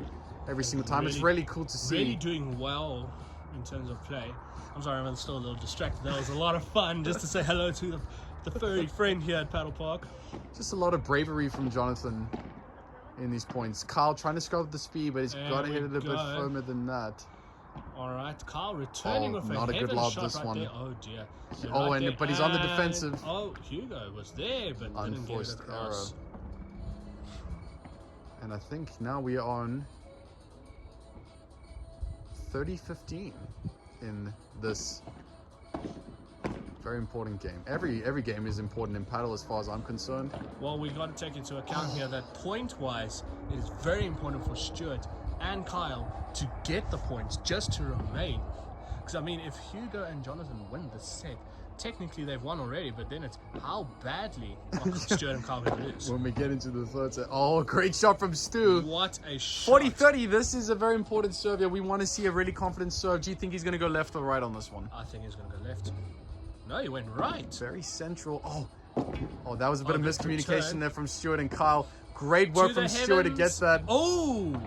Speaker 1: every single time. It's really cool to see.
Speaker 2: Really doing well in terms of play. I'm sorry, I'm still a little distracted. That was a lot of fun just to say hello to the furry friend here at Paddle Park.
Speaker 1: Just a lot of bravery from Jonathan in these points. Kyle trying to scrub up the speed, but he's got to hit it a bit firmer than that.
Speaker 2: All right, Kyle returning with
Speaker 1: not
Speaker 2: a
Speaker 1: a good
Speaker 2: heaven
Speaker 1: lob
Speaker 2: shot
Speaker 1: this
Speaker 2: right
Speaker 1: one.
Speaker 2: there. Oh dear.
Speaker 1: Oh,
Speaker 2: Right
Speaker 1: and
Speaker 2: there.
Speaker 1: but he's on the defensive.
Speaker 2: Oh, Hugo was there, but didn't get it
Speaker 1: Unforced
Speaker 2: across.
Speaker 1: error. And I think now we are on 30-15 in this very important game. Every game is important in paddle as far as I'm concerned.
Speaker 2: Well, we got to take into account here that point-wise, it is very important for Stuart and Kyle to get the points just to remain. Because I mean, if Hugo and Jonathan win the set, technically they've won already, but then it's how badly are Stuart and Kyle going to lose.
Speaker 1: When we get into the third set. Oh, great shot from Stu.
Speaker 2: What a shot.
Speaker 1: 40-30, this is a very important serve here. We want to see a really confident serve. Do you think he's going to go left or right on this one?
Speaker 2: I think he's going to go left. No, he went right.
Speaker 1: Very central. Oh, that was a bit of
Speaker 2: good
Speaker 1: miscommunication
Speaker 2: return.
Speaker 1: there from Stuart and Kyle. Great work
Speaker 2: To
Speaker 1: from
Speaker 2: the
Speaker 1: Stuart to get
Speaker 2: heavens.
Speaker 1: that.
Speaker 2: Oh,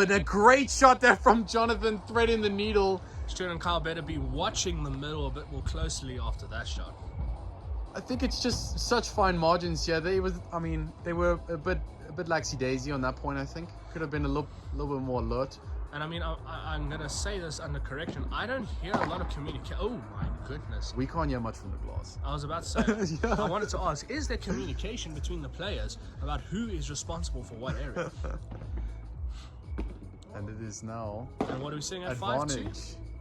Speaker 1: And a great shot there from Jonathan, threading the needle.
Speaker 2: Stuart and Kyle better be watching the middle a bit more closely after that shot.
Speaker 1: I think it's just such fine margins here. They were a bit laxy-daisy on that point. I think could have been a little bit more alert.
Speaker 2: And I mean, I'm gonna say this under correction. I don't hear a lot of communication. Oh my goodness!
Speaker 1: We can't hear much from the glass.
Speaker 2: I was about to say.
Speaker 1: Yeah.
Speaker 2: I wanted to ask: is there communication between the players about who is responsible for what area?
Speaker 1: And it is now
Speaker 2: And what are we seeing at 5-2?
Speaker 1: advantage.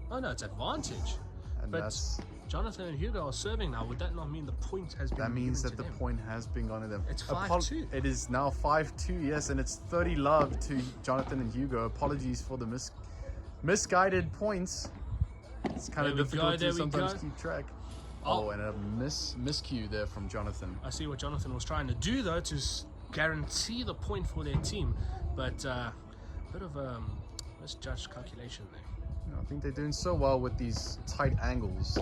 Speaker 2: Oh no, it's advantage.
Speaker 1: And
Speaker 2: But
Speaker 1: that's
Speaker 2: Jonathan and Hugo are serving now. Would that not mean the point has been
Speaker 1: that means
Speaker 2: given
Speaker 1: that
Speaker 2: to
Speaker 1: the
Speaker 2: them?
Speaker 1: point has been gone to them.
Speaker 2: It's 5-2.
Speaker 1: It is now 5-2, yes, and it's 30 love to Jonathan and Hugo. Apologies for the misguided points. It's kind of
Speaker 2: There we
Speaker 1: difficult
Speaker 2: go, there
Speaker 1: to
Speaker 2: we
Speaker 1: sometimes
Speaker 2: go.
Speaker 1: keep track.
Speaker 2: Oh.
Speaker 1: And a miscue there from Jonathan.
Speaker 2: I see what Jonathan was trying to do though to guarantee the point for their team, but bit of a misjudged calculation there.
Speaker 1: I think they're doing so well with these tight angles.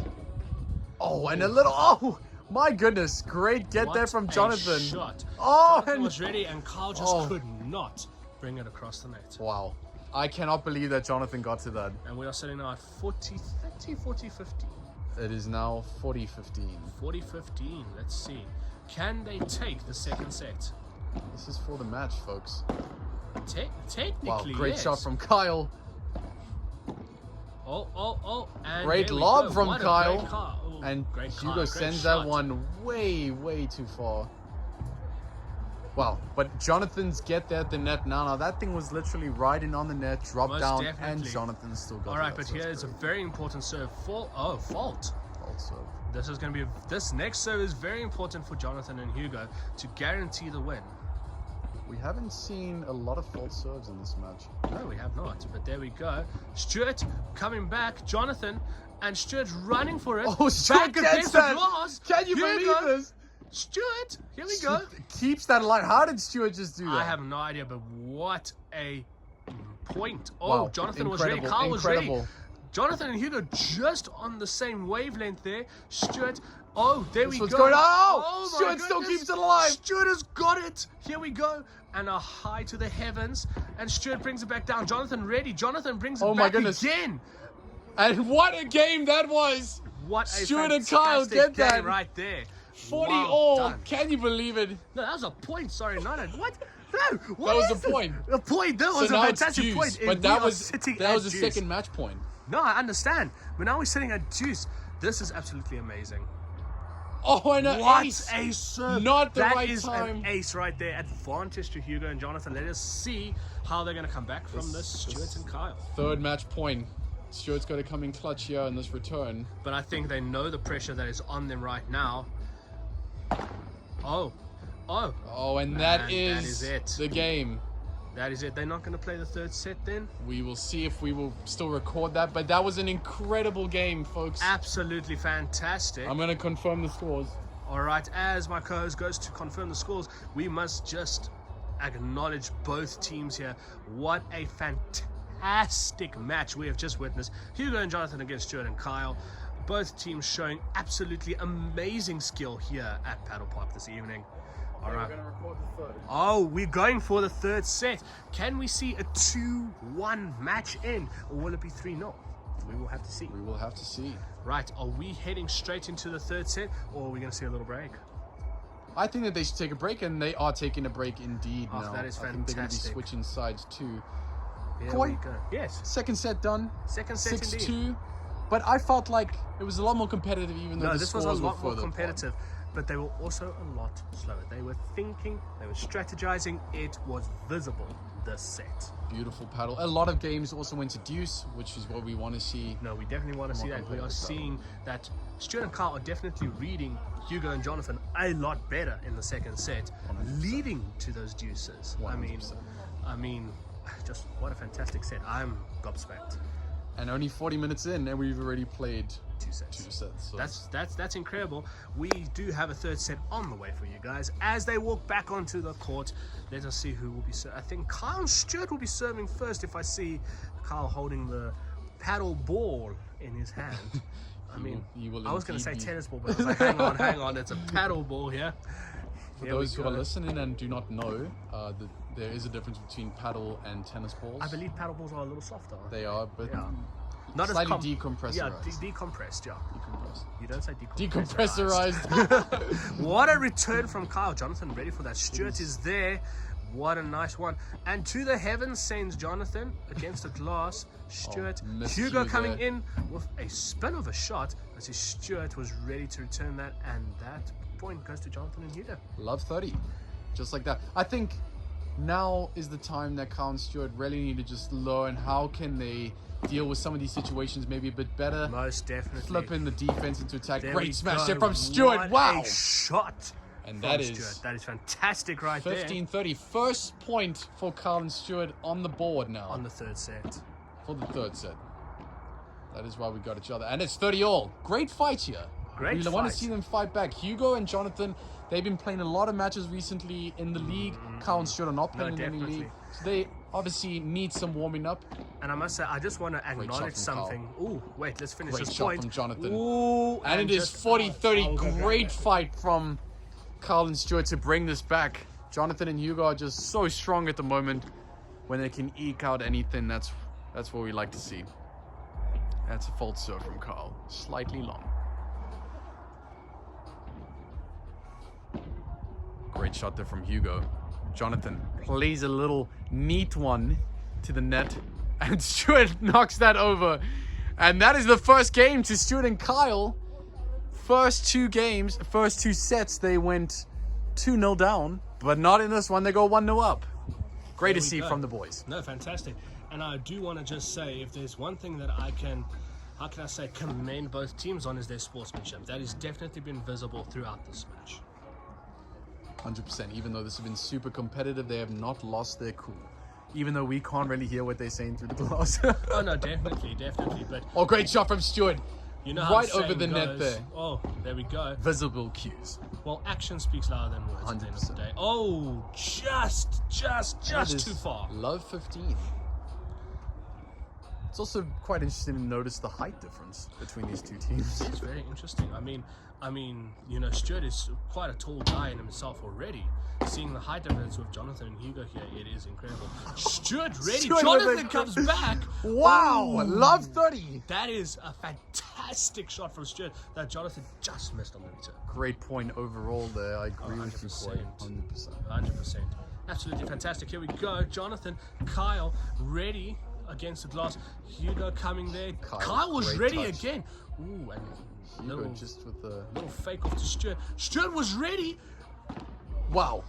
Speaker 1: Oh, and a little, oh, my goodness. Great get
Speaker 2: What
Speaker 1: there from
Speaker 2: a
Speaker 1: Jonathan.
Speaker 2: shot.
Speaker 1: Oh,
Speaker 2: Jonathan
Speaker 1: and
Speaker 2: was ready and Kyle just could not bring it across the net.
Speaker 1: wow. I cannot believe that Jonathan got to that.
Speaker 2: And we are sitting now at 40-30, 40-15.
Speaker 1: It is now 40-15.
Speaker 2: 40-15, let's see. Can they take the second set?
Speaker 1: This is for the match, folks.
Speaker 2: Technically,
Speaker 1: Wow, great
Speaker 2: yes.
Speaker 1: shot from Kyle.
Speaker 2: Oh. And
Speaker 1: Great
Speaker 2: there we
Speaker 1: lob
Speaker 2: go.
Speaker 1: from
Speaker 2: What a
Speaker 1: Kyle.
Speaker 2: great oh,
Speaker 1: And
Speaker 2: great
Speaker 1: Hugo
Speaker 2: great
Speaker 1: sends
Speaker 2: shot.
Speaker 1: that one way, way too far. Wow, but Jonathan's get there at the net now. Now that thing was literally riding on the net, dropped
Speaker 2: Most
Speaker 1: down,
Speaker 2: definitely.
Speaker 1: and Jonathan still got it.
Speaker 2: All right, but here is a very important serve. Fault.
Speaker 1: Also,
Speaker 2: This is going to be this next serve is very important for Jonathan and Hugo to guarantee the win.
Speaker 1: we haven't seen a lot of false serves in this match.
Speaker 2: No, we have not. But there we go. Stuart coming back. Jonathan and Stuart running for it.
Speaker 1: Oh, Stuart
Speaker 2: Back
Speaker 1: gets
Speaker 2: against the
Speaker 1: that.
Speaker 2: glass.
Speaker 1: Can you
Speaker 2: Hugo.
Speaker 1: believe this?
Speaker 2: Stuart, here we go.
Speaker 1: Keeps that line. How did Stuart just do that?
Speaker 2: I have no idea, but what a point. Oh,
Speaker 1: Wow,
Speaker 2: Jonathan was ready.
Speaker 1: incredible,
Speaker 2: Kyle was ready.
Speaker 1: incredible.
Speaker 2: Jonathan and Hugo just on the same wavelength there. Stuart, oh, there we go.
Speaker 1: What's going on?
Speaker 2: Oh, my
Speaker 1: Stuart still
Speaker 2: goodness.
Speaker 1: keeps it alive.
Speaker 2: Stuart has got it. Here we go. And a high to the heavens. And Stuart brings it back down. Jonathan ready. Jonathan brings it
Speaker 1: Oh my
Speaker 2: back
Speaker 1: goodness.
Speaker 2: again.
Speaker 1: And what a game that was!
Speaker 2: What a
Speaker 1: Stuart and Kyle
Speaker 2: fantastic
Speaker 1: get that.
Speaker 2: game right there.
Speaker 1: 40
Speaker 2: Well
Speaker 1: all.
Speaker 2: done.
Speaker 1: Can you believe it?
Speaker 2: No, that was a point. Sorry, not a what? No, what
Speaker 1: That was
Speaker 2: is
Speaker 1: the
Speaker 2: it?
Speaker 1: point.
Speaker 2: A point. That was
Speaker 1: So
Speaker 2: a
Speaker 1: now it's
Speaker 2: fantastic
Speaker 1: juice,
Speaker 2: point.
Speaker 1: but
Speaker 2: And
Speaker 1: that
Speaker 2: we are
Speaker 1: was
Speaker 2: sitting
Speaker 1: that
Speaker 2: at
Speaker 1: was the
Speaker 2: juice.
Speaker 1: second match point.
Speaker 2: No, I understand. But now we're sitting at juice. This is absolutely amazing.
Speaker 1: Oh, and an
Speaker 2: What
Speaker 1: ace.
Speaker 2: a serve.
Speaker 1: Not the
Speaker 2: That
Speaker 1: right
Speaker 2: is
Speaker 1: time.
Speaker 2: an ace right there. Advantage to Hugo and Jonathan. Let us see how they're going to come back from this, Stuart and Kyle.
Speaker 1: Third match point. Stuart's got to come in clutch here in this return.
Speaker 2: But I think they know the pressure that is on them right now. Oh,
Speaker 1: and
Speaker 2: Man,
Speaker 1: that is
Speaker 2: it.
Speaker 1: the game.
Speaker 2: that is it. They're not going to play the third set then?
Speaker 1: We will see if we will still record that, but that was an incredible game, folks.
Speaker 2: Absolutely fantastic.
Speaker 1: I'm going to confirm the scores.
Speaker 2: All right, as my co-host goes to confirm the scores, we must just acknowledge both teams here. What a fantastic match we have just witnessed. Hugo and Jonathan against Stuart and Kyle. Both teams showing absolutely amazing skill here at Paddle Park this evening. All right.
Speaker 1: We're going to record the third.
Speaker 2: Oh, we're going for the third set. Can we see a 2-1 match end, or will it be 3-0? We will have to see.
Speaker 1: We will have to see.
Speaker 2: Right, are we heading straight into the third set, or are we going to see a little break?
Speaker 1: I think that they should take a break, and they are taking a break indeed
Speaker 2: Oh,
Speaker 1: now.
Speaker 2: that is
Speaker 1: I think they're going to be
Speaker 2: fantastic.
Speaker 1: switching sides too.
Speaker 2: There
Speaker 1: Koi?
Speaker 2: we go. Yes,
Speaker 1: Second set done.
Speaker 2: second set indeed.
Speaker 1: 6-2. But I felt like it was a lot more competitive, even though
Speaker 2: No,
Speaker 1: the
Speaker 2: this was a
Speaker 1: scores were
Speaker 2: lot more
Speaker 1: further apart.
Speaker 2: competitive, but they were also a lot slower. They were thinking, they were strategizing. It was visible this set.
Speaker 1: Beautiful paddle. A lot of games also went to deuce, which is what we want to see.
Speaker 2: No, we definitely want to see
Speaker 1: More
Speaker 2: that. We are
Speaker 1: competitive
Speaker 2: seeing that Stuart and Kyle are definitely reading Hugo and Jonathan a lot better in the second set,
Speaker 1: 100%.
Speaker 2: leading to those deuces.
Speaker 1: 100%.
Speaker 2: I mean, just what a fantastic set. I'm gobsmacked.
Speaker 1: And only 40 minutes in, and we've already played
Speaker 2: 2 sets.
Speaker 1: 2 sets. So
Speaker 2: That's incredible. We do have a third set on the way for you guys. As they walk back onto the court, let us see who will be serving. I think Kyle and Stuart will be serving first if I see Kyle holding the paddle ball in his hand. I mean, I was going to say
Speaker 1: indeed be.
Speaker 2: tennis ball, but I was like, hang on, it's a paddle ball here.
Speaker 1: For those who are listening and do not know, there is a difference between paddle and tennis balls.
Speaker 2: I believe paddle balls are a little softer.
Speaker 1: They are, but
Speaker 2: Not
Speaker 1: slightly decompressorized.
Speaker 2: Yeah, decompressed, yeah.
Speaker 1: Decompressed.
Speaker 2: You don't say
Speaker 1: Decompressorized.
Speaker 2: What a return from Kyle. Jonathan ready for that. Stuart is there. What a nice one. And to the heavens sends Jonathan against the glass. Stuart. Hugo coming in with a spin of a shot. As his Stuart was ready to return that. And that point goes to Jonathan and Hugo.
Speaker 1: Love 30. Just like that. I think now is the time that Kyle and Stuart really need to just learn how can they deal with some of these situations maybe a bit better.
Speaker 2: Most definitely.
Speaker 1: Flipping the defense into attack.
Speaker 2: There
Speaker 1: Great smash there from Stuart.
Speaker 2: What
Speaker 1: Wow.
Speaker 2: a shot.
Speaker 1: And
Speaker 2: from
Speaker 1: that
Speaker 2: Stuart.
Speaker 1: is
Speaker 2: That is fantastic right there.
Speaker 1: 15-30. First point for Kyle and Stuart on the board now.
Speaker 2: On the third set.
Speaker 1: For the third set. That is why we got each other. And it's 30 all. Great fight here.
Speaker 2: Great
Speaker 1: We
Speaker 2: fight.
Speaker 1: want to see them fight back. Hugo and Jonathan, they've been playing a lot of matches recently in the league. Kyle and Stuart are not playing in any league. So they obviously need some warming up.
Speaker 2: And I must say, I just want to acknowledge something. Ooh, wait, let's finish
Speaker 1: Great
Speaker 2: this
Speaker 1: shot
Speaker 2: point.
Speaker 1: from Jonathan.
Speaker 2: Ooh,
Speaker 1: And it is 40-30. Great fight from Kyle and Stuart to bring this back. Jonathan and Hugo are just so strong at the moment. When they can eke out anything, that's what we like to see. That's a false serve from Kyle. Slightly long. Great shot there from Hugo. Jonathan plays a little neat one to the net. And Stuart knocks that over. And that is the first game to Stuart and Kyle. First two sets, they went 2-0 down. But not in this one. They go 1-0 up. Great to see from the boys.
Speaker 2: No, fantastic. And I do want to just say, if there's one thing that I can, how can I say, commend both teams on, is their sportsmanship. That has definitely been visible throughout this match.
Speaker 1: 100%. Even though this has been super competitive, they have not lost their cool. Even though we can't really hear what they're saying through the glass.
Speaker 2: Oh no, definitely. But
Speaker 1: great shot from Stuart.
Speaker 2: You know how
Speaker 1: right
Speaker 2: the
Speaker 1: over
Speaker 2: saying
Speaker 1: the net
Speaker 2: goes,
Speaker 1: there.
Speaker 2: Oh, there we go.
Speaker 1: Visible cues.
Speaker 2: Well, action speaks louder than words at the end of the day. Oh, just too far.
Speaker 1: Love 15. It's also quite interesting to notice the height difference between these two teams.
Speaker 2: It's very interesting. I mean, you know, Stuart is quite a tall guy in himself already. Seeing the height difference with Jonathan and Hugo here, it is incredible. Stuart ready. Jonathan comes back.
Speaker 1: Wow,
Speaker 2: Ooh.
Speaker 1: love 30.
Speaker 2: That is a fantastic shot from Stuart that Jonathan just missed on the return.
Speaker 1: Great point overall there. I agree with you quite 100%.
Speaker 2: 100%. Absolutely fantastic. Here we go. Jonathan, Kyle ready against the glass. Hugo coming there. Kyle was ready again. Ooh, and
Speaker 1: Hugo just with the
Speaker 2: little fake off to Stuart. Stuart was ready.
Speaker 1: Wow.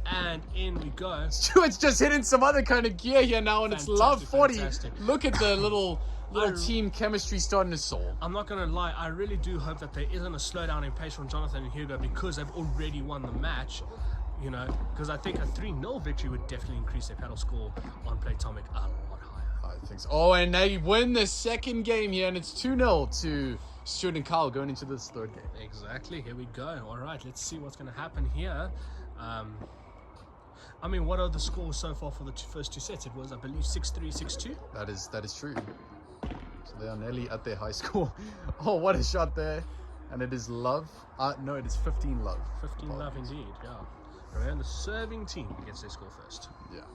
Speaker 2: And in we go.
Speaker 1: Stuart's just hitting some other kind of gear here now, and it's love 40.
Speaker 2: Fantastic.
Speaker 1: Look at the little team chemistry starting to soar.
Speaker 2: I'm not going to lie. I really do hope that there isn't a slowdown in pace from Jonathan and Hugo, because they've already won the match. You know, because I think a 3-0 victory would definitely increase their paddle score on Playtomic a lot higher.
Speaker 1: I think so. Oh, and they win the second game here, and it's 2-0 to Stuart and Kyle going into this third game.
Speaker 2: Exactly. Here we go. All right, let's see what's going to happen here. I mean, what are the scores so far for the first two sets? It was, I believe, 6-3, 6-2.
Speaker 1: That is true. So they are nearly at their high score. Oh, what a shot there. And it is love. No, it is 15 love.
Speaker 2: 15 love indeed, yeah. And the serving team gets their score first.
Speaker 1: Yeah.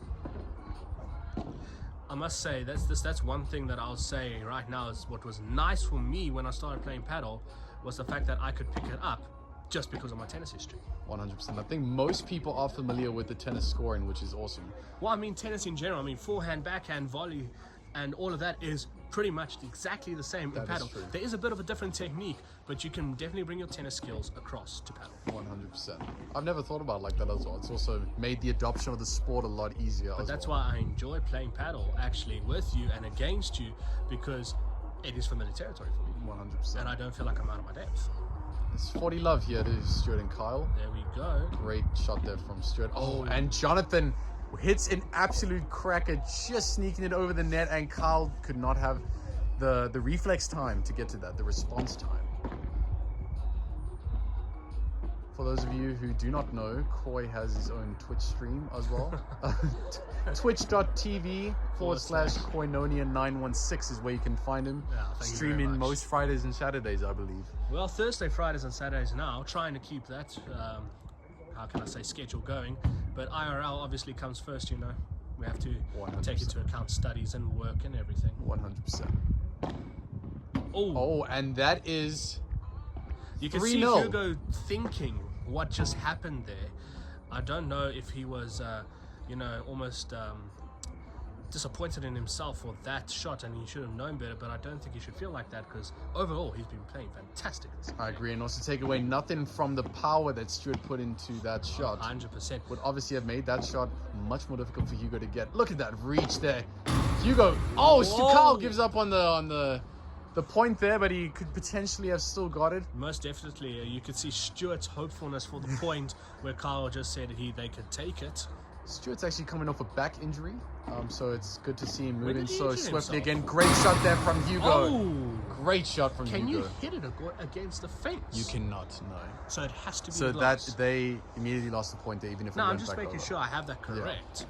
Speaker 2: I must say, that's one thing that I'll say right now is what was nice for me when I started playing paddle was the fact that I could pick it up just because of my tennis history.
Speaker 1: 100%. I think most people are familiar with the tennis scoring, which is awesome.
Speaker 2: Well, I mean, tennis in general, I mean, forehand, backhand, volley, and all of that is pretty much exactly the same in paddle. There is a bit of a different technique, but you can definitely bring your tennis skills across to paddle.
Speaker 1: 100%. I've never thought about it like that as well. It's also made the adoption of the sport a lot easier.
Speaker 2: But that's why I enjoy playing paddle actually with you and against you, because it is familiar territory for me.
Speaker 1: 100%.
Speaker 2: And I don't feel like I'm out of my depth.
Speaker 1: It's 40 love here to Stuart and Kyle.
Speaker 2: There we go.
Speaker 1: Great shot there from Stuart. Oh, and Jonathan hits an absolute cracker, just sneaking it over the net, and Kyle could not have the reflex time to get to that, the response time. For those of you who do not know, Koi has his own Twitch stream as well. Twitch.tv/Koinonia916 is where you can find him.
Speaker 2: Yeah, thank you very
Speaker 1: streaming
Speaker 2: much.
Speaker 1: most Fridays and Saturdays, I believe.
Speaker 2: Well, Thursday, Fridays, and Saturdays now, trying to keep that, how can I say, schedule going. But IRL obviously comes first, you know. We have to
Speaker 1: 100%.
Speaker 2: take into account studies and work and everything.
Speaker 1: 100%.
Speaker 2: Oh,
Speaker 1: Oh, and that is
Speaker 2: you can see
Speaker 1: 3-0.
Speaker 2: Hugo thinking what just happened there. I don't know if he was, you know, almost disappointed in himself for that shot, and he should have known better, but I don't think he should feel like that, because overall he's been playing fantastic this
Speaker 1: I
Speaker 2: game.
Speaker 1: agree, and also take away nothing from the power that Stuart put into that shot.
Speaker 2: 100%.
Speaker 1: Would obviously have made that shot much more difficult for Hugo to get. Look at that reach there. Hugo, oh,
Speaker 2: Whoa.
Speaker 1: Kyle gives up on the point there, but he could potentially have still got it.
Speaker 2: Most definitely, you could see Stuart's hopefulness for the point where Kyle just said they could take it.
Speaker 1: Stuart's actually coming off a back injury, so it's good to see him
Speaker 2: Where
Speaker 1: moving
Speaker 2: did he
Speaker 1: so
Speaker 2: injure
Speaker 1: swiftly
Speaker 2: himself?
Speaker 1: again. Great shot there from Hugo.
Speaker 2: Oh!
Speaker 1: Great shot from
Speaker 2: Can
Speaker 1: Hugo.
Speaker 2: you hit it against the fence?
Speaker 1: You cannot, no.
Speaker 2: So it has to be
Speaker 1: So
Speaker 2: glass.
Speaker 1: that they immediately lost the point there, even if it
Speaker 2: No, I'm
Speaker 1: went
Speaker 2: just
Speaker 1: back
Speaker 2: making
Speaker 1: over.
Speaker 2: sure I have that correct.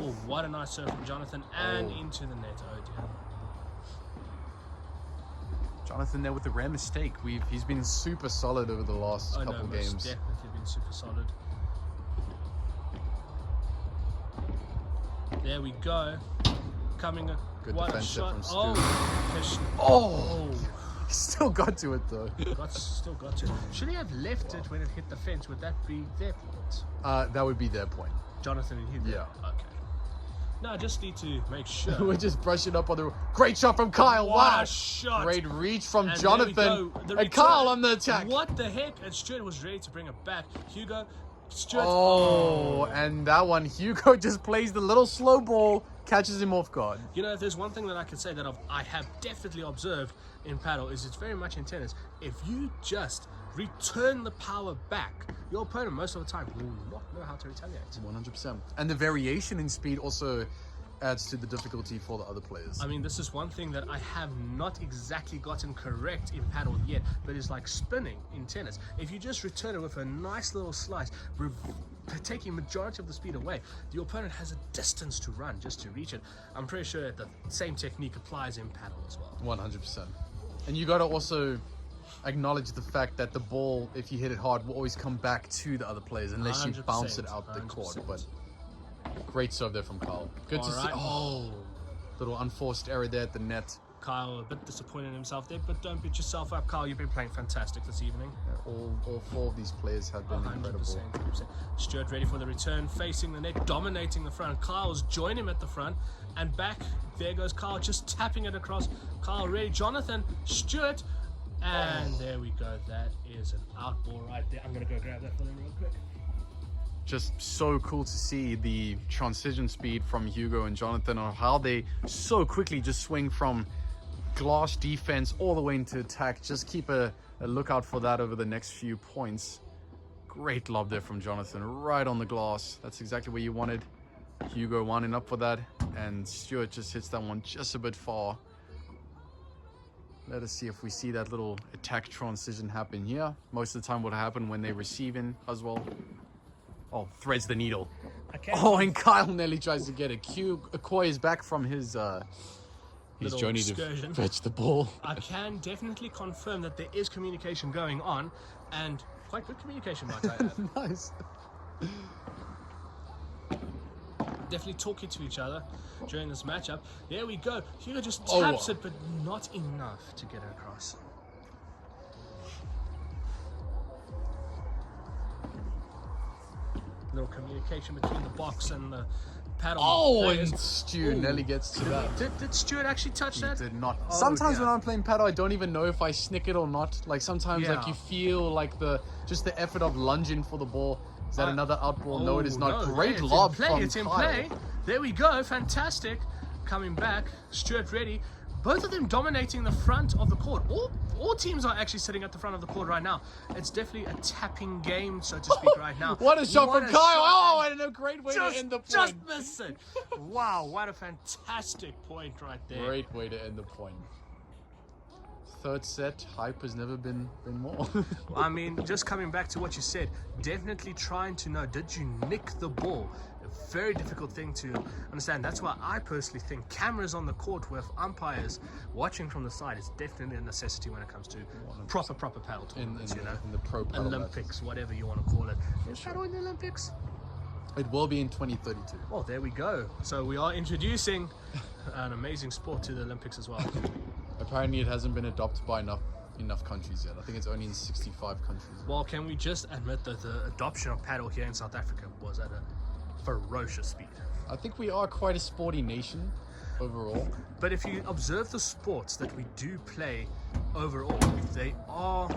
Speaker 2: Oh, what a nice serve from Jonathan, and
Speaker 1: Oh.
Speaker 2: into the net. Oh dear.
Speaker 1: Jonathan there with the rare mistake. He's been super solid over the last
Speaker 2: Oh
Speaker 1: couple
Speaker 2: no, most
Speaker 1: games.
Speaker 2: definitely been super solid. There we go. Coming a
Speaker 1: Good
Speaker 2: what a
Speaker 1: defense there
Speaker 2: shot.
Speaker 1: from Stu.
Speaker 2: Oh,
Speaker 1: He still got to it though.
Speaker 2: still got it. Should he have left it when it hit the fence? Would that be their point?
Speaker 1: That would be their point.
Speaker 2: Jonathan and Hugo.
Speaker 1: Yeah.
Speaker 2: Okay. No, I just need to make sure.
Speaker 1: We're just brushing up on the great shot from Kyle.
Speaker 2: What
Speaker 1: Wow,
Speaker 2: a shot.
Speaker 1: great reach from
Speaker 2: And
Speaker 1: Jonathan
Speaker 2: there we go. The
Speaker 1: and
Speaker 2: return.
Speaker 1: Kyle on the attack.
Speaker 2: What the heck? And Stuart was ready to bring it back. Hugo, Stuart.
Speaker 1: Oh, and that one, Hugo just plays the little slow ball, catches him off guard.
Speaker 2: You know, if there's one thing that I can say that I have definitely observed in paddle, is it's very much in tennis. If you just return the power back, your opponent most of the time will not know how to retaliate.
Speaker 1: 100%. And the variation in speed also adds to the difficulty for the other players.
Speaker 2: I mean, this is one thing that I have not exactly gotten correct in paddle yet, but it's like spinning in tennis. If you just return it with a nice little slice, taking majority of the speed away, the opponent has a distance to run just to reach it. I'm pretty sure the same technique applies in paddle as well.
Speaker 1: 100%. And you got to also acknowledge the fact that the ball, if you hit it hard, will always come back to the other players unless you
Speaker 2: 100%,
Speaker 1: bounce it out the court.
Speaker 2: 100%.
Speaker 1: But great serve there from Kyle. Good to see.
Speaker 2: Alright.
Speaker 1: Oh, little unforced error there at the net.
Speaker 2: Kyle a bit disappointed in himself there, but don't beat yourself up, Kyle. You've been playing fantastic this evening.
Speaker 1: All four of these players have been incredible.
Speaker 2: 100%. Stuart ready for the return, facing the net, dominating the front. Kyle's joined him at the front, and back there goes Kyle, just tapping it across. Kyle ready, Jonathan, Stuart, and there we go. That is an out ball right there. I'm gonna go grab that for them real quick.
Speaker 1: Just so cool to see the transition speed from Hugo and Jonathan, on how they so quickly just swing from glass defense all the way into attack. Just keep a lookout for that over the next few points. Great lob there from Jonathan, right on the glass. That's exactly where you wanted. Hugo winding up for that, and Stuart just hits that one just a bit far. Let us see if we see that little attack transition happen here. Most of the time what happen when they receive in as well. Oh, threads the needle. Oh, and Kyle nearly tries to get it. Koi is back from his
Speaker 2: Little
Speaker 1: journey
Speaker 2: excursion.
Speaker 1: to fetch the ball.
Speaker 2: I can definitely confirm that there is communication going on, and quite good communication, might I add.
Speaker 1: Nice.
Speaker 2: Definitely talking to each other during this matchup. There we go. Hugo just
Speaker 1: Oh.
Speaker 2: taps it, but not enough to get it across. Little communication between the box and the paddle.
Speaker 1: Oh,
Speaker 2: players.
Speaker 1: and Stu
Speaker 2: Ooh.
Speaker 1: nearly gets to that.
Speaker 2: Did Stuart actually touch
Speaker 1: He
Speaker 2: that?
Speaker 1: did not.
Speaker 2: Oh,
Speaker 1: Sometimes
Speaker 2: dear.
Speaker 1: when I'm playing paddle, I don't even know if I snick it or not. Like sometimes, like
Speaker 2: Yeah.
Speaker 1: you feel like the effort of lunging for the ball. Is that another out ball? No, it is not.
Speaker 2: no,
Speaker 1: Great
Speaker 2: it's
Speaker 1: lob
Speaker 2: in play.
Speaker 1: from
Speaker 2: It's in
Speaker 1: Kyle.
Speaker 2: play. There we go. Fantastic. Coming back. Stuart ready. Both of them dominating the front of the court. All teams are actually sitting at the front of the court right now. It's definitely a tapping game, so to speak, right now.
Speaker 1: What a shot
Speaker 2: What
Speaker 1: from
Speaker 2: a
Speaker 1: Kyle!
Speaker 2: shot.
Speaker 1: Oh, and a great way to end the point.
Speaker 2: Just miss it. Wow, what a fantastic point right there.
Speaker 1: Great way to end the point. third set, hype has never been more.
Speaker 2: I mean, just coming back to what you said, definitely trying to know, did you nick the ball? A very difficult thing to understand. That's why I personally think cameras on the court with umpires watching from the side is definitely a necessity when it comes to proper paddle tournaments,
Speaker 1: in the pro paddle
Speaker 2: Olympics,
Speaker 1: matches.
Speaker 2: whatever you want to call it. Is paddle in the Olympics?
Speaker 1: It will be in 2032.
Speaker 2: Well, there we go. So we are introducing an amazing sport to the Olympics as well.
Speaker 1: Apparently it hasn't been adopted by enough countries yet. I think it's only in 65 countries.
Speaker 2: Well, can we just admit that the adoption of paddle here in South Africa was at a ferocious speed?
Speaker 1: I think we are quite a sporty nation overall.
Speaker 2: But if you observe the sports that we do play overall, they are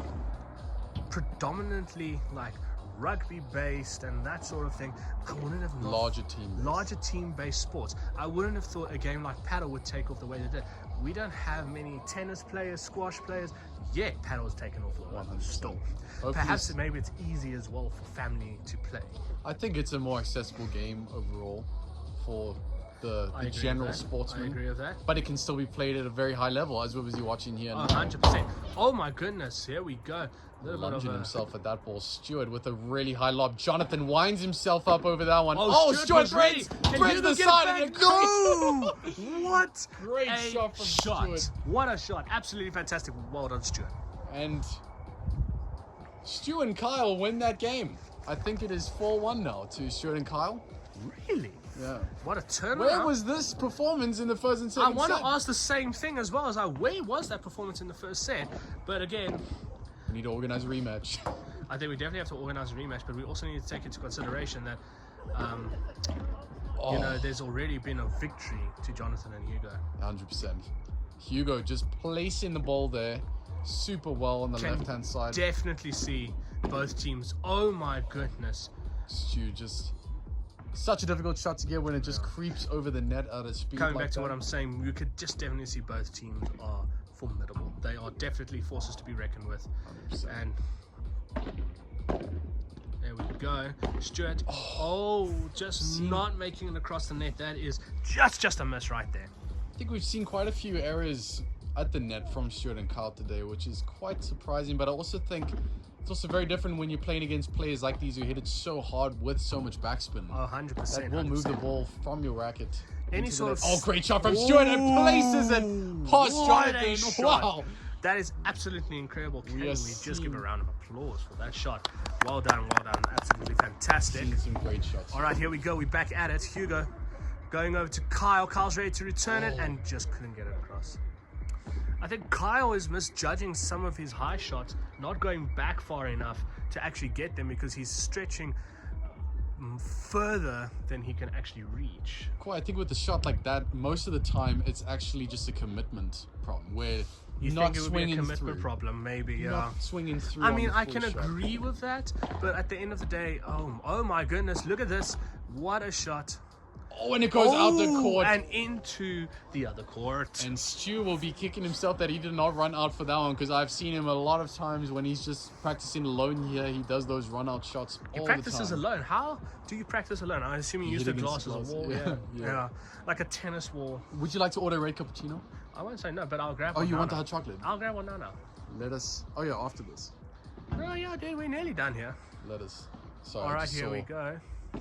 Speaker 2: predominantly like rugby based and that sort of thing. I wouldn't have
Speaker 1: Larger team
Speaker 2: based sports. I wouldn't have thought a game like paddle would take off the way they did. We don't have many tennis players, squash players, yet paddle has taken off the way.
Speaker 1: 100%.
Speaker 2: Still.
Speaker 1: Hopefully
Speaker 2: Perhaps maybe it's easy as well for family to play.
Speaker 1: I think it's a more accessible game overall for the
Speaker 2: I agree
Speaker 1: general
Speaker 2: with that.
Speaker 1: sportsman.
Speaker 2: I agree with that.
Speaker 1: But it can still be played at a very high level, as we're watching here.
Speaker 2: 100%. Oh my goodness, here we go.
Speaker 1: Lunging himself at that ball. Stuart with a really high lob. Jonathan winds himself up over that one.
Speaker 2: Oh,
Speaker 1: Stuart
Speaker 2: threads
Speaker 1: the side and it
Speaker 2: No! What
Speaker 1: Great
Speaker 2: a
Speaker 1: shot from Stuart.
Speaker 2: What a shot. Absolutely fantastic. Well done, Stuart.
Speaker 1: And Stu and Kyle win that game. I think it is 4-1 now to Stuart and Kyle.
Speaker 2: Really?
Speaker 1: Yeah.
Speaker 2: What a turnaround.
Speaker 1: Where was this performance in the first and second
Speaker 2: I want
Speaker 1: set?
Speaker 2: to ask the same thing as well. Where was that performance in the first set? But again,
Speaker 1: We need to organize a rematch.
Speaker 2: I think we definitely have to organize a rematch, but we also need to take into consideration that, there's already been a victory to Jonathan and Hugo.
Speaker 1: 100%. Hugo just placing the ball there super well on the left-hand side.
Speaker 2: Definitely see both teams. Oh my goodness.
Speaker 1: Stu just such a difficult shot to get when it just creeps over the net at a speed.
Speaker 2: Coming
Speaker 1: like
Speaker 2: back to
Speaker 1: that.
Speaker 2: what I'm saying, you could just definitely see both teams are formidable. They are definitely forces to be reckoned with.
Speaker 1: 100%.
Speaker 2: And there we go. Stuart, just not making it across the net. That is just a miss right there.
Speaker 1: I think we've seen quite a few errors at the net from Stuart and Kyle today, which is quite surprising. But I also think it's also very different when you're playing against players like these who hit it so hard with so much backspin.
Speaker 2: 100%.
Speaker 1: That will move the ball from your racket.
Speaker 2: Any
Speaker 1: into
Speaker 2: sort
Speaker 1: the
Speaker 2: of...
Speaker 1: net. Great shot from Stuart and places it past
Speaker 2: What a
Speaker 1: Jonathan.
Speaker 2: shot.
Speaker 1: Wow.
Speaker 2: That is absolutely incredible. Can we just give
Speaker 1: seeing-
Speaker 2: a round of applause for that shot? Well done. Absolutely fantastic.
Speaker 1: Seen some great shots.
Speaker 2: All right, here we go. We're back at it. Hugo going over to Kyle. Kyle's ready to return it and just couldn't get it across. I think Kyle is misjudging some of his high shots, not going back far enough to actually get them because he's stretching further than he can actually reach.
Speaker 1: I think with a shot like that, most of the time it's actually just a commitment problem where
Speaker 2: You
Speaker 1: not
Speaker 2: think it would be a
Speaker 1: swinging
Speaker 2: commitment
Speaker 1: through.
Speaker 2: problem, maybe, yeah.
Speaker 1: Not swinging through.
Speaker 2: I
Speaker 1: on
Speaker 2: mean,
Speaker 1: the
Speaker 2: I
Speaker 1: full
Speaker 2: can
Speaker 1: shot.
Speaker 2: agree with that, but at the end of the day, oh my goodness, look at this. What a shot.
Speaker 1: Oh, and it goes out the court.
Speaker 2: And into the other court.
Speaker 1: And Stu will be kicking himself that he did not run out for that one, because I've seen him a lot of times when he's just practicing alone here. He does those run out shots
Speaker 2: He
Speaker 1: all
Speaker 2: practices
Speaker 1: the time.
Speaker 2: alone. How do you practice alone? I assume you use the
Speaker 1: hit
Speaker 2: glass
Speaker 1: against
Speaker 2: as a
Speaker 1: the
Speaker 2: wall.
Speaker 1: glass.
Speaker 2: Yeah.
Speaker 1: Yeah.
Speaker 2: Like a tennis wall.
Speaker 1: Would you like to order a red cappuccino?
Speaker 2: I won't say no, but I'll grab
Speaker 1: Oh,
Speaker 2: one.
Speaker 1: you
Speaker 2: now
Speaker 1: want the
Speaker 2: now.
Speaker 1: hot chocolate?
Speaker 2: I'll grab one now.
Speaker 1: Let us. Oh yeah, after this.
Speaker 2: Oh yeah, dude, we're nearly done here.
Speaker 1: Let us. Sorry,
Speaker 2: All
Speaker 1: I
Speaker 2: right,
Speaker 1: just
Speaker 2: here we go.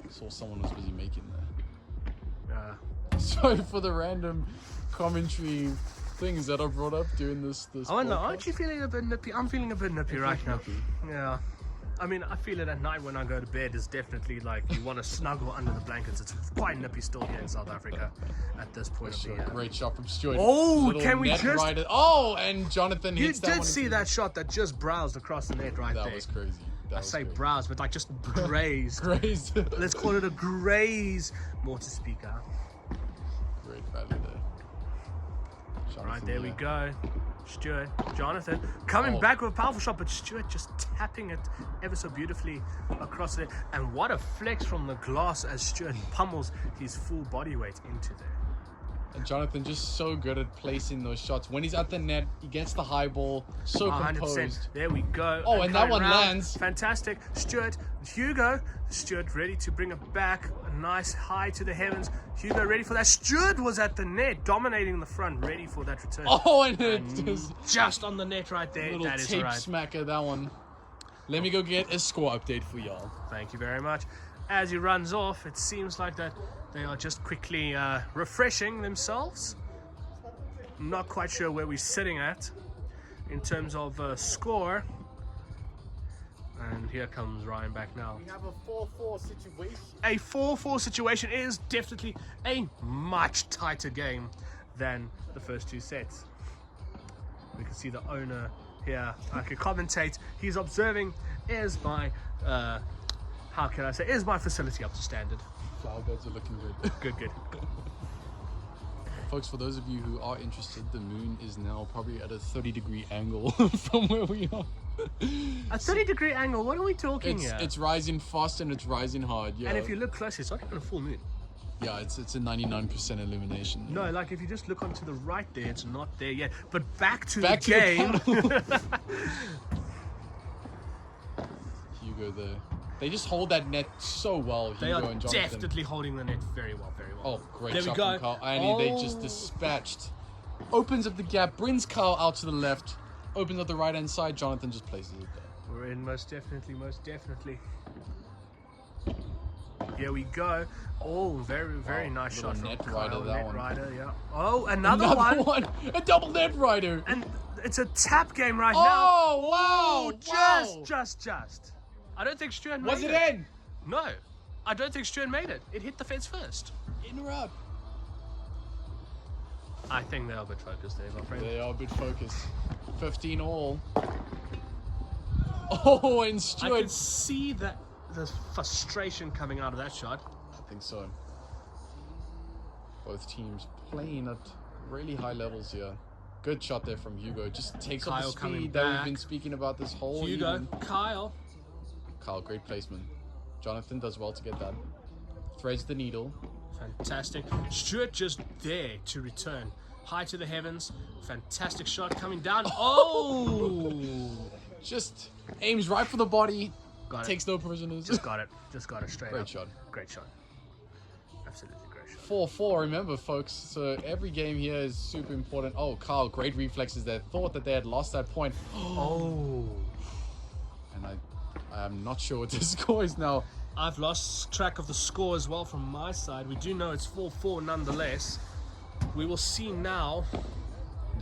Speaker 1: saw someone was busy making there.
Speaker 2: Uh,
Speaker 1: Sorry for the random commentary things that I brought up during this.
Speaker 2: I wonder,
Speaker 1: podcast.
Speaker 2: aren't you feeling a bit nippy? I'm feeling a bit nippy right now.
Speaker 1: nippy.
Speaker 2: Yeah. I mean, I feel it at night when I go to bed. It's definitely like you want to snuggle under the blankets. It's quite nippy still here in South Africa at this point of the year.
Speaker 1: Great shot from Stuart.
Speaker 2: Oh,
Speaker 1: Little
Speaker 2: can we
Speaker 1: net
Speaker 2: just-
Speaker 1: rider. Oh, and Jonathan
Speaker 2: You
Speaker 1: hits that
Speaker 2: did
Speaker 1: one
Speaker 2: see
Speaker 1: into-
Speaker 2: that shot that just browsed across the net right
Speaker 1: That
Speaker 2: there.
Speaker 1: was crazy. That
Speaker 2: I
Speaker 1: was
Speaker 2: say
Speaker 1: crazy.
Speaker 2: browse, but like just grazed.
Speaker 1: Crazy.
Speaker 2: Let's call it a graze. More to speak out.
Speaker 1: Great value there.
Speaker 2: All right,
Speaker 1: Jonathan
Speaker 2: there we go. Stuart, Jonathan coming back with a powerful shot, but Stuart just tapping it ever so beautifully across it. And what a flex from the glass as Stuart pummels his full body weight into there.
Speaker 1: And Jonathan just so good at placing those shots. When he's at the net, he gets the high ball, so
Speaker 2: 100%.
Speaker 1: composed.
Speaker 2: There we go.
Speaker 1: Oh, and that
Speaker 2: coming
Speaker 1: one
Speaker 2: round.
Speaker 1: lands.
Speaker 2: Fantastic. Stuart, Hugo. Stuart ready to bring it back. A nice high to the heavens. Hugo ready for that. Stuart was at the net, dominating the front, ready for that return.
Speaker 1: Oh, and it
Speaker 2: Just on the net right there.
Speaker 1: little
Speaker 2: That is
Speaker 1: tape
Speaker 2: right.
Speaker 1: smacker, that one. Let me go get a score update for y'all.
Speaker 2: Thank you very much. As he runs off, it seems like that they are just quickly refreshing themselves. Not quite sure where we're sitting at in terms of score. And here comes Ryan back now.
Speaker 1: We have a 4-4 situation.
Speaker 2: A 4-4 situation is definitely a much tighter game than the first two sets. We can see the owner here. I can commentate. He's observing. Is my how can I say? Is my facility up to standard?
Speaker 1: Flower beds are looking good.
Speaker 2: Good.
Speaker 1: Folks, for those of you who are interested, the moon is now probably at a 30-degree angle from where we are.
Speaker 2: A 30-degree angle. What are we talking here?
Speaker 1: It's rising fast and it's rising hard. Yeah.
Speaker 2: And if you look closely, it's not even a full moon.
Speaker 1: Yeah, it's a 99% illumination.
Speaker 2: No, like if you just look onto the right there, it's not there yet. But back to the
Speaker 1: Back to
Speaker 2: game.
Speaker 1: the Hugo there. They just hold that net so well, Hugo
Speaker 2: They are
Speaker 1: and Jonathan.
Speaker 2: definitely holding the net very well.
Speaker 1: Oh, great
Speaker 2: There we
Speaker 1: shot
Speaker 2: go.
Speaker 1: from Carl. And they just dispatched. Opens up the gap, brings Carl out to the left, opens up the right-hand side. Jonathan just places it there.
Speaker 2: We're in, most definitely. Here we go. Oh, very
Speaker 1: Wow,
Speaker 2: nice
Speaker 1: little
Speaker 2: shot from
Speaker 1: net
Speaker 2: Kyle,
Speaker 1: rider, that
Speaker 2: net
Speaker 1: one.
Speaker 2: rider, yeah. Oh, another one.
Speaker 1: A double net rider.
Speaker 2: And it's a tap game right
Speaker 1: Oh, wow.
Speaker 2: now.
Speaker 1: Wow.
Speaker 2: Just. I don't think Stuart made
Speaker 1: Was it
Speaker 2: it.
Speaker 1: in?
Speaker 2: No. I don't think Stuart made it. It hit the fence first.
Speaker 1: In or out?
Speaker 2: I think they are a bit focused there, my friend.
Speaker 1: They are a bit focused. 15 all. Oh, and
Speaker 2: I
Speaker 1: Stuart.
Speaker 2: can see the frustration coming out of that shot.
Speaker 1: I think so. Both teams playing at really high levels here. Good shot there from Hugo. Just takes up
Speaker 2: Kyle
Speaker 1: the
Speaker 2: coming
Speaker 1: speed that we've
Speaker 2: back.
Speaker 1: been speaking about this whole
Speaker 2: Hugo,
Speaker 1: evening.
Speaker 2: Kyle.
Speaker 1: Kyle, great placement. Jonathan does well to get that. Threads the needle.
Speaker 2: Fantastic. Stuart just there to return. High to the heavens. Fantastic shot coming down. Oh!
Speaker 1: Just aims right for the body.
Speaker 2: Got it.
Speaker 1: Takes no prisoners.
Speaker 2: Just got it straight
Speaker 1: Great
Speaker 2: up.
Speaker 1: shot.
Speaker 2: Great shot. Absolutely great shot.
Speaker 1: 4-4, remember, folks. So every game here is super important. Oh, Kyle, great reflexes there. Thought that they had lost that point.
Speaker 2: Oh.
Speaker 1: And I'm not sure what the score is now.
Speaker 2: I've lost track of the score as well from my side. We do know it's 4-4 nonetheless. We will see now.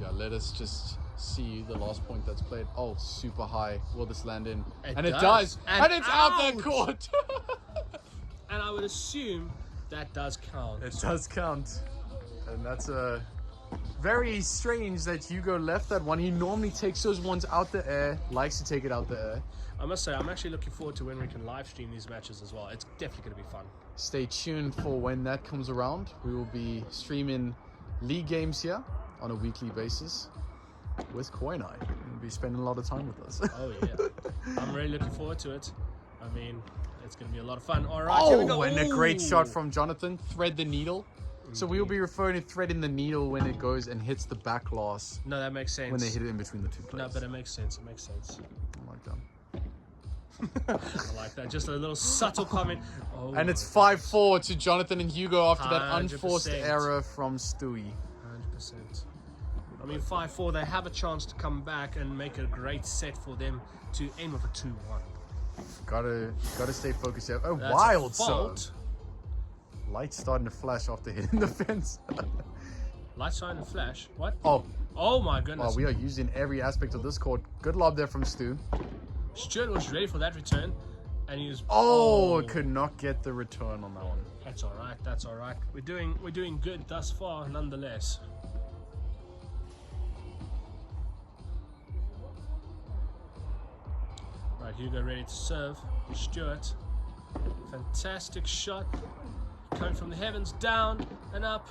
Speaker 1: Yeah, let us just see the last point that's played. Oh, super high. Will this land in?
Speaker 2: It
Speaker 1: And it
Speaker 2: does.
Speaker 1: does.
Speaker 2: And
Speaker 1: And it's out that
Speaker 2: out.
Speaker 1: court.
Speaker 2: And I would assume that does count.
Speaker 1: It does count. And that's very strange that Hugo left that one. He normally takes those ones out the air, likes to take it out the air.
Speaker 2: I must say, I'm actually looking forward to when we can live stream these matches as well. It's definitely going to be fun.
Speaker 1: Stay tuned for when that comes around. We will be streaming league games here on a weekly basis with Koi and I. He'll be spending a lot of time with us.
Speaker 2: Oh, yeah. I'm really looking forward to it. I mean, it's going to be a lot of fun. All right, here we go.
Speaker 1: And a great
Speaker 2: Ooh.
Speaker 1: shot from Jonathan. Thread the needle. So we will be referring to threading the needle when it goes and hits the back glass
Speaker 2: No, that makes sense.
Speaker 1: when they hit it in between the two
Speaker 2: No,
Speaker 1: players.
Speaker 2: but it makes sense. It makes sense.
Speaker 1: I like that.
Speaker 2: I like that. Just a little subtle comment. Oh,
Speaker 1: And it's 5-4 to Jonathan and Hugo after that
Speaker 2: 100%.
Speaker 1: unforced error from Stewie.
Speaker 2: 100%. I mean, 5-4, they have a chance to come back and make a great set for them to aim with a 2-1.
Speaker 1: Gotta stay focused here. Oh,
Speaker 2: That's
Speaker 1: wild
Speaker 2: a fault.
Speaker 1: serve. Lights starting to flash after hitting the fence.
Speaker 2: Light shine and flash. What?
Speaker 1: Oh,
Speaker 2: Oh my goodness.
Speaker 1: we are using every aspect of this court. Good lob there from Stu.
Speaker 2: Stuart was ready for that return, and he was.
Speaker 1: Could not get the return on that one.
Speaker 2: That's all right. That's all right. We're doing good thus far, nonetheless. Right, Hugo ready to serve. Stuart, fantastic shot, coming from the heavens, down and up.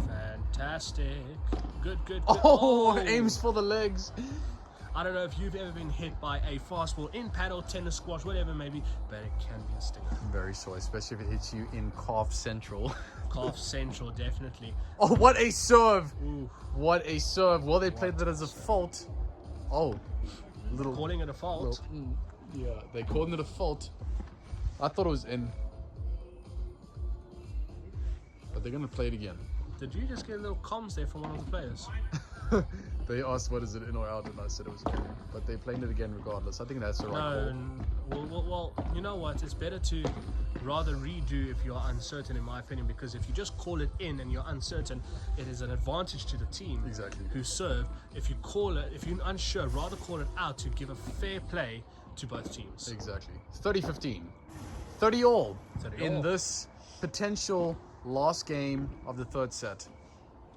Speaker 2: Fantastic. Good.
Speaker 1: Oh, aims for the legs.
Speaker 2: I don't know if you've ever been hit by a fastball in paddle, tennis, squash, whatever it may be, but it can be a stinger.
Speaker 1: Very sore, especially if it hits you in calf central.
Speaker 2: Calf Central, definitely.
Speaker 1: Oh, what a serve!
Speaker 2: Ooh.
Speaker 1: What a serve. Well, they played that as a fault. Oh, little.
Speaker 2: Calling it a fault.
Speaker 1: Yeah, they called it a fault. I thought it was in. But they're going to play it again.
Speaker 2: Did you just get a little comms there from one of the players?
Speaker 1: They asked what is it, in or out, and I said it was in. But they played it again regardless. I think that's the right call.
Speaker 2: Well, you know what? It's better to rather redo if you're uncertain, in my opinion, because if you just call it in and you're uncertain, it is an advantage to the team who serve. If you call it, if you're unsure, rather call it out to give a fair play to both teams.
Speaker 1: Exactly. 30-15. 30 all
Speaker 2: 30
Speaker 1: in
Speaker 2: all.
Speaker 1: this potential last game of the third set.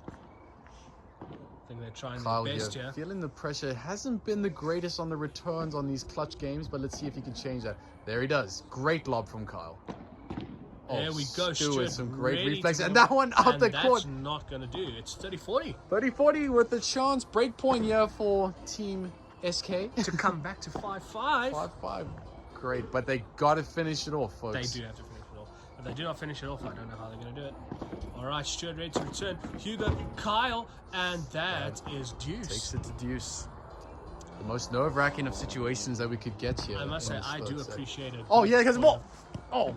Speaker 2: I think they're trying
Speaker 1: Kyle
Speaker 2: their best
Speaker 1: here,
Speaker 2: here.
Speaker 1: feeling the pressure. It hasn't been the greatest on the returns on these clutch games, but let's see if he can change that. There he does. Great lob from Kyle.
Speaker 2: There we go, Stuart.
Speaker 1: Some great
Speaker 2: ready
Speaker 1: reflex.
Speaker 2: to
Speaker 1: And
Speaker 2: go.
Speaker 1: that one out
Speaker 2: And
Speaker 1: the court.
Speaker 2: that's not going to do. It's 30-40.
Speaker 1: 30-40 with the chance. Break point here for Team SK.
Speaker 2: To come back to 5-5.
Speaker 1: 5-5. Great, but they got to finish it off, folks.
Speaker 2: They do have to finish it off. If they do not finish it off, I don't know how they're going to do it. All right, Stuart ready to return. Hugo, Kyle, and that is deuce.
Speaker 1: Takes it to deuce. The most nerve-wracking of situations that we could get here.
Speaker 2: I must say,
Speaker 1: in this
Speaker 2: I
Speaker 1: third
Speaker 2: do
Speaker 1: set.
Speaker 2: appreciate it.
Speaker 1: Oh, yeah, because the ball. Oh.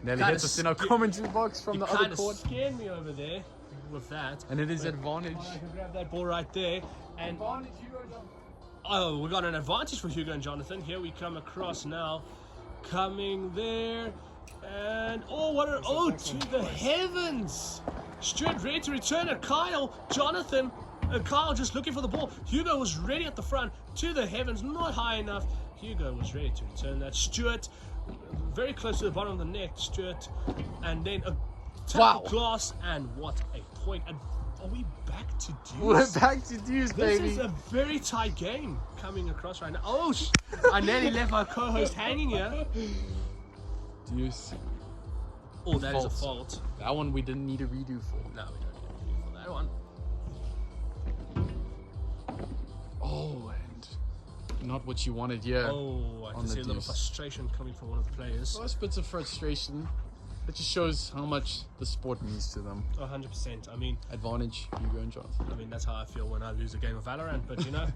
Speaker 1: Nelly
Speaker 2: Kinda
Speaker 1: hits us in our commentary box from the other
Speaker 2: kind of
Speaker 1: court.
Speaker 2: scared me over there with that.
Speaker 1: And it is advantage.
Speaker 2: I can grab that ball right there. And oh, we got an advantage for Hugo and Jonathan. Here we come across now. Coming there. And oh, what a, oh, to the heavens! Stuart ready to return it. Kyle, Jonathan, Kyle just looking for the ball. Hugo was ready at the front. To the heavens, not high enough. Hugo was ready to return that. Stuart, very close to the bottom of the net. Stuart, and then a tap glass, and what a point! And are we back to deuce?
Speaker 1: We're back to deuce,
Speaker 2: This
Speaker 1: baby.
Speaker 2: is a very tight game coming across right now. Oh, I nearly left my co-host hanging here.
Speaker 1: Deuce.
Speaker 2: Oh, that is a fault.
Speaker 1: That one we didn't need a redo for.
Speaker 2: No, we don't need to do for that one.
Speaker 1: Oh, and not what you wanted, yeah.
Speaker 2: Oh, I
Speaker 1: on
Speaker 2: can
Speaker 1: the
Speaker 2: see a little
Speaker 1: deuce.
Speaker 2: frustration coming from one of the players.
Speaker 1: First bits of frustration. It just shows how much the sport means to them.
Speaker 2: 100%. I mean,
Speaker 1: Advantage, Hugo and Jonathan.
Speaker 2: that's how I feel when I lose a game of Valorant. But you know,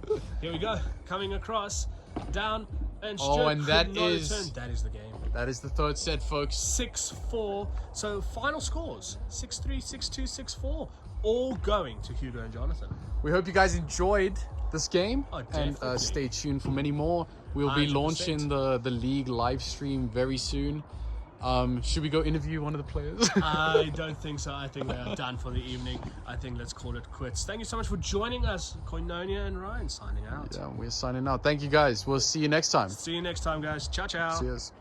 Speaker 2: here we go. Coming across, down, and Stuart
Speaker 1: and that
Speaker 2: could not
Speaker 1: is-
Speaker 2: return. That is the game.
Speaker 1: That is the third set, folks.
Speaker 2: 6-4. So final scores: 6-3, 6-2, 6-4. All going to Hugo and Jonathan.
Speaker 1: We hope you guys enjoyed this game.
Speaker 2: Oh,
Speaker 1: and
Speaker 2: definitely.
Speaker 1: stay tuned for many more. We'll be
Speaker 2: 100%.
Speaker 1: launching the league live stream very soon. Should we go interview one of the players?
Speaker 2: I don't think so. I think they are done for the evening. I think let's call it quits. Thank you so much for joining us. Koinonia and Ryan signing out.
Speaker 1: Yeah, we're signing out. Thank you guys. We'll see you next time.
Speaker 2: See you next time, guys. Ciao, ciao.
Speaker 1: Cheers.